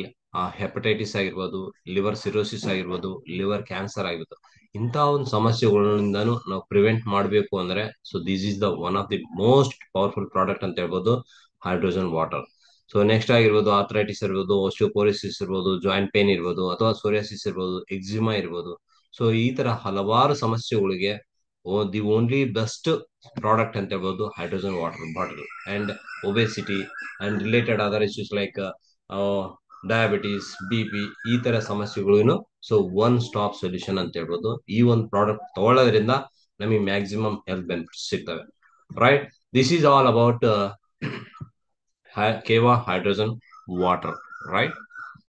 ಹೆಪಟೈಟಿಸ್ ಆಗಿರ್ಬೋದು, ಲಿವರ್ ಸಿರೋಸಿಸ್ ಆಗಿರ್ಬೋದು, ಲಿವರ್ ಕ್ಯಾನ್ಸರ್ ಆಗಿರ್ಬೋದು, ಇಂಥ ಒಂದು ಸಮಸ್ಯೆಗಳಿಂದನೂ ನಾವು ಪ್ರಿವೆಂಟ್ ಮಾಡಬೇಕು ಅಂದ್ರೆ so this is the one of the most powerful product ಅಂತ ಹೇಳ್ಬೋದು, ಹೈಡ್ರೋಜನ್ ವಾಟರ್. ಸೊ ನೆಕ್ಸ್ಟ್ ಆಗಿರ್ಬೋದು ಆಥ್ರೈಟಿಸ್ ಇರ್ಬೋದು, ಓಸ್ಟಿಯೋಪೋರಿಸಿಸ್ ಇರ್ಬೋದು, ಜಾಯಿಂಟ್ ಪೇನ್ ಇರ್ಬೋದು, ಅಥವಾ ಸೋರಿಯಾಸಿಸ್ ಇರ್ಬೋದು, ಎಕ್ಸಿಮಾ ಇರ್ಬೋದು. ಸೊ ಈ ತರ ಹಲವಾರು ಸಮಸ್ಯೆಗಳಿಗೆ ದಿ ಓನ್ಲಿ ಬೆಸ್ಟ್ ಪ್ರಾಡಕ್ಟ್ ಅಂತ ಹೇಳ್ಬೋದು hydrogen water bottle. And obesity and related other issues like diabetes, B ಈ ತರ ಸಮಸ್ಯೆಗಳು ಸೊ ಒನ್ ಸ್ಟಾಪ್ ಸೊಲ್ಯೂಷನ್ ಅಂತ ಹೇಳ್ಬೋದು. ಈ ಒಂದು ಪ್ರಾಡಕ್ಟ್ ತಗೊಳ್ಳೋದ್ರಿಂದ ನಮಗೆ ಮ್ಯಾಕ್ಸಿಮಮ್ ಹೆಲ್ತ್ ಬೆನಿಫಿಟ್ಸ್ ಸಿಗ್ತವೆ. Right, this is all about Keva hydrogen water. Right.